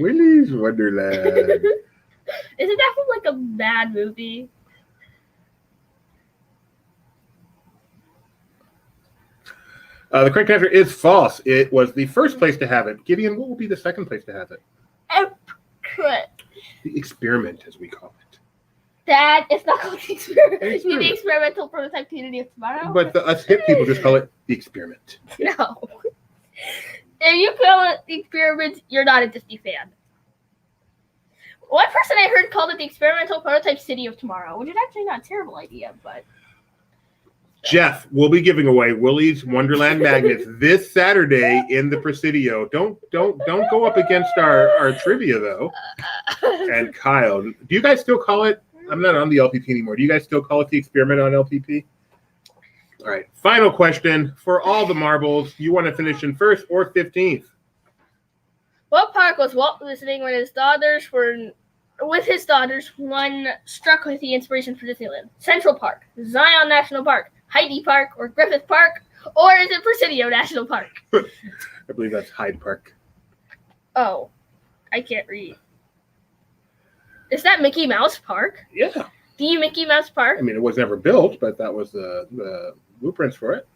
Willy's Wonderland. Isn't that from like a bad movie? The correct answer is false. It was the first place to have it. Gideon, what will be the second place to have it? Epcot. The experiment, as we call it. That it's not called the experiment. It's the experimental prototype community of tomorrow. But us hip people just call it the experiment. No. If you call it the experiment, you're not a Disney fan. One person I heard called it the experimental prototype city of tomorrow, which is actually not a terrible idea, but... Jeff, we'll be giving away Willy's Wonderland magnets this Saturday in the Presidio. Don't go up against our trivia, though. And Kyle, do you guys still call it... I'm not on the LPP anymore. Do you guys still call it the experiment on LPP? All right. Final question. For all the marbles, you want to finish in first or 15th? What park was Walt visiting when his daughters were... With his daughters, one struck with the inspiration for Disneyland? Central Park, Zion National Park, Heidi Park, or Griffith Park? Or is it Presidio National Park? I believe that's Hyde Park. Oh, I can't read. Is that Mickey Mouse Park? Yeah. The Mickey Mouse Park? I mean, it was never built, but that was the blueprints for it.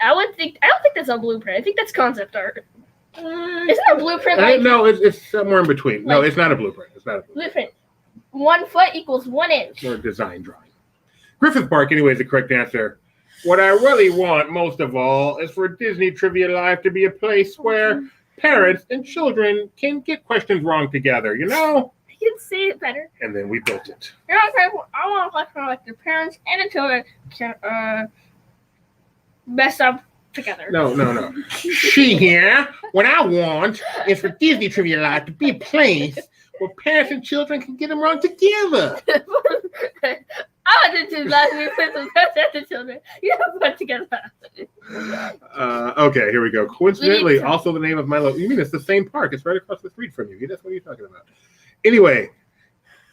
I don't think that's a blueprint. I think that's concept art. Isn't a blueprint like... No, it's somewhere in between. No, it's not a blueprint. It's not a blueprint. 1 foot equals 1 inch. Or a design drawing. Griffith Park, anyway, is the correct answer. What I really want, most of all, is for Disney Trivia Live to be a place where parents and children can get questions wrong together, you know? I can say it better. And then we built it. You know, I want a question where like their parents and the children can mess up together. No. See here, what I want is for Disney Trivia Live to be a place where parents and children can get them wrong together. I want to do last week with some parents and the children. You have fun together. Okay, here we go. Coincidentally, We need to- also the name of my you mean it's the same park? It's right across the street from you. That's what you're talking about. Anyway,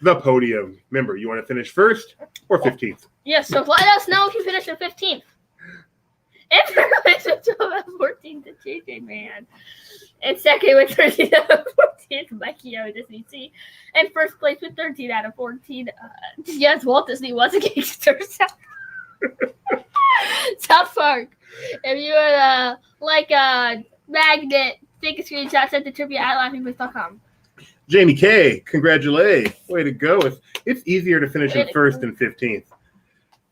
the podium. Remember, you want to finish first or 15th? Yes, so let us know if you finish in 15th. If you're going to 12 out of 14 to JJ Man. And second with 13 out of 14 Mikey O Disney Sea. And first place with 13 out of 14. Yes, Walt Disney was a gangster. South Park. If you would like a magnet, take a screenshot, send to trivia@laughingplace.com. Jamie K, congratulations. Way to go. It's easier to finish in first than 15th.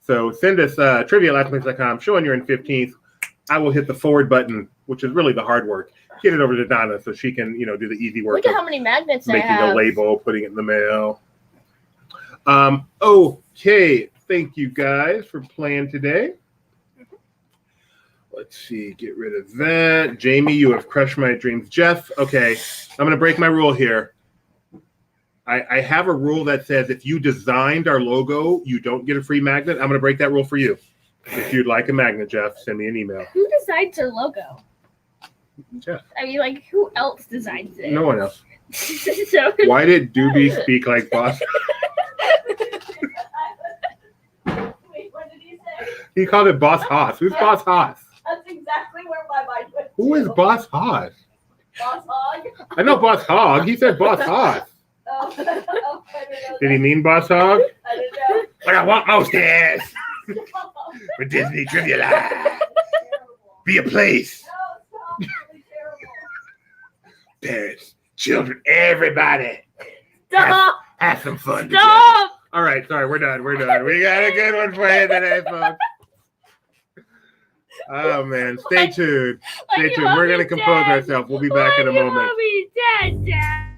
So send us trivia@laughingplace.com showing you're in 15th. I will hit the forward button, which is really the hard work. Get it over to Donna so she can, do the easy work. Look at how many magnets I making have. a label, putting it in the mail. Okay, thank you guys for playing today. Let's see, get rid of that. Jamie, you have crushed my dreams. Jeff, okay, I'm going to break my rule here. I have a rule that says if you designed our logo, you don't get a free magnet. I'm going to break that rule for you. If you'd like a magnet, Jeff, send me an email. Who designs your logo? Jeff. I mean, like, who else designs it? No one else. So, Why did Doobie speak like boss? Wait, what did he say? He called it Boss Haas. Who's Boss Haas? That's exactly where my mind went. Who is Boss Haas? Boss Hog? I know Boss Hog. He said Boss Haas. Oh, I don't know. Did he mean Boss Hog? I don't know. What I want most is for Disney Trivia Live. Terrible. Be a place. No, stop. Really terrible. Parents, children, everybody. stop! Have some fun together. Stop! All right, sorry, we're done. We got a good one for you today, folks. Oh, man. Stay tuned. Stay tuned. We're going to compose ourselves. We'll be back in a moment. Mommy's dead, Dad.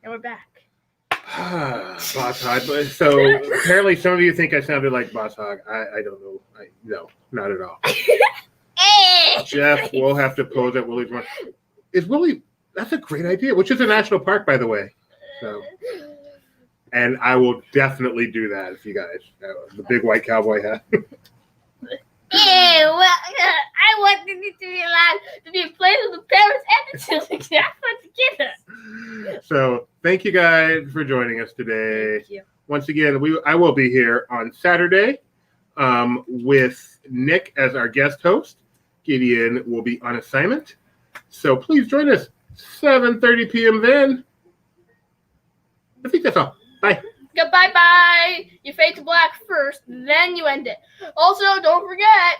And we're back. Boss Hog. So apparently some of you think I sounded like Boss Hog. I don't know. No, not at all. Jeff, we'll have to pose at Willie's Run. Is Willie? That's a great idea. Which is a national park, by the way. So, and I will definitely do that if you guys. The big white cowboy hat. I want Disney to be allowed to be a place with the parents and the children to have fun together. So thank you guys for joining us today. Thank you. Once again, I will be here on Saturday with Nick as our guest host. Gideon will be on assignment. So please join us 7:30 p.m. then. I think that's all. Bye. Goodbye, bye. You fade to black first, then you end it. Also, don't forget,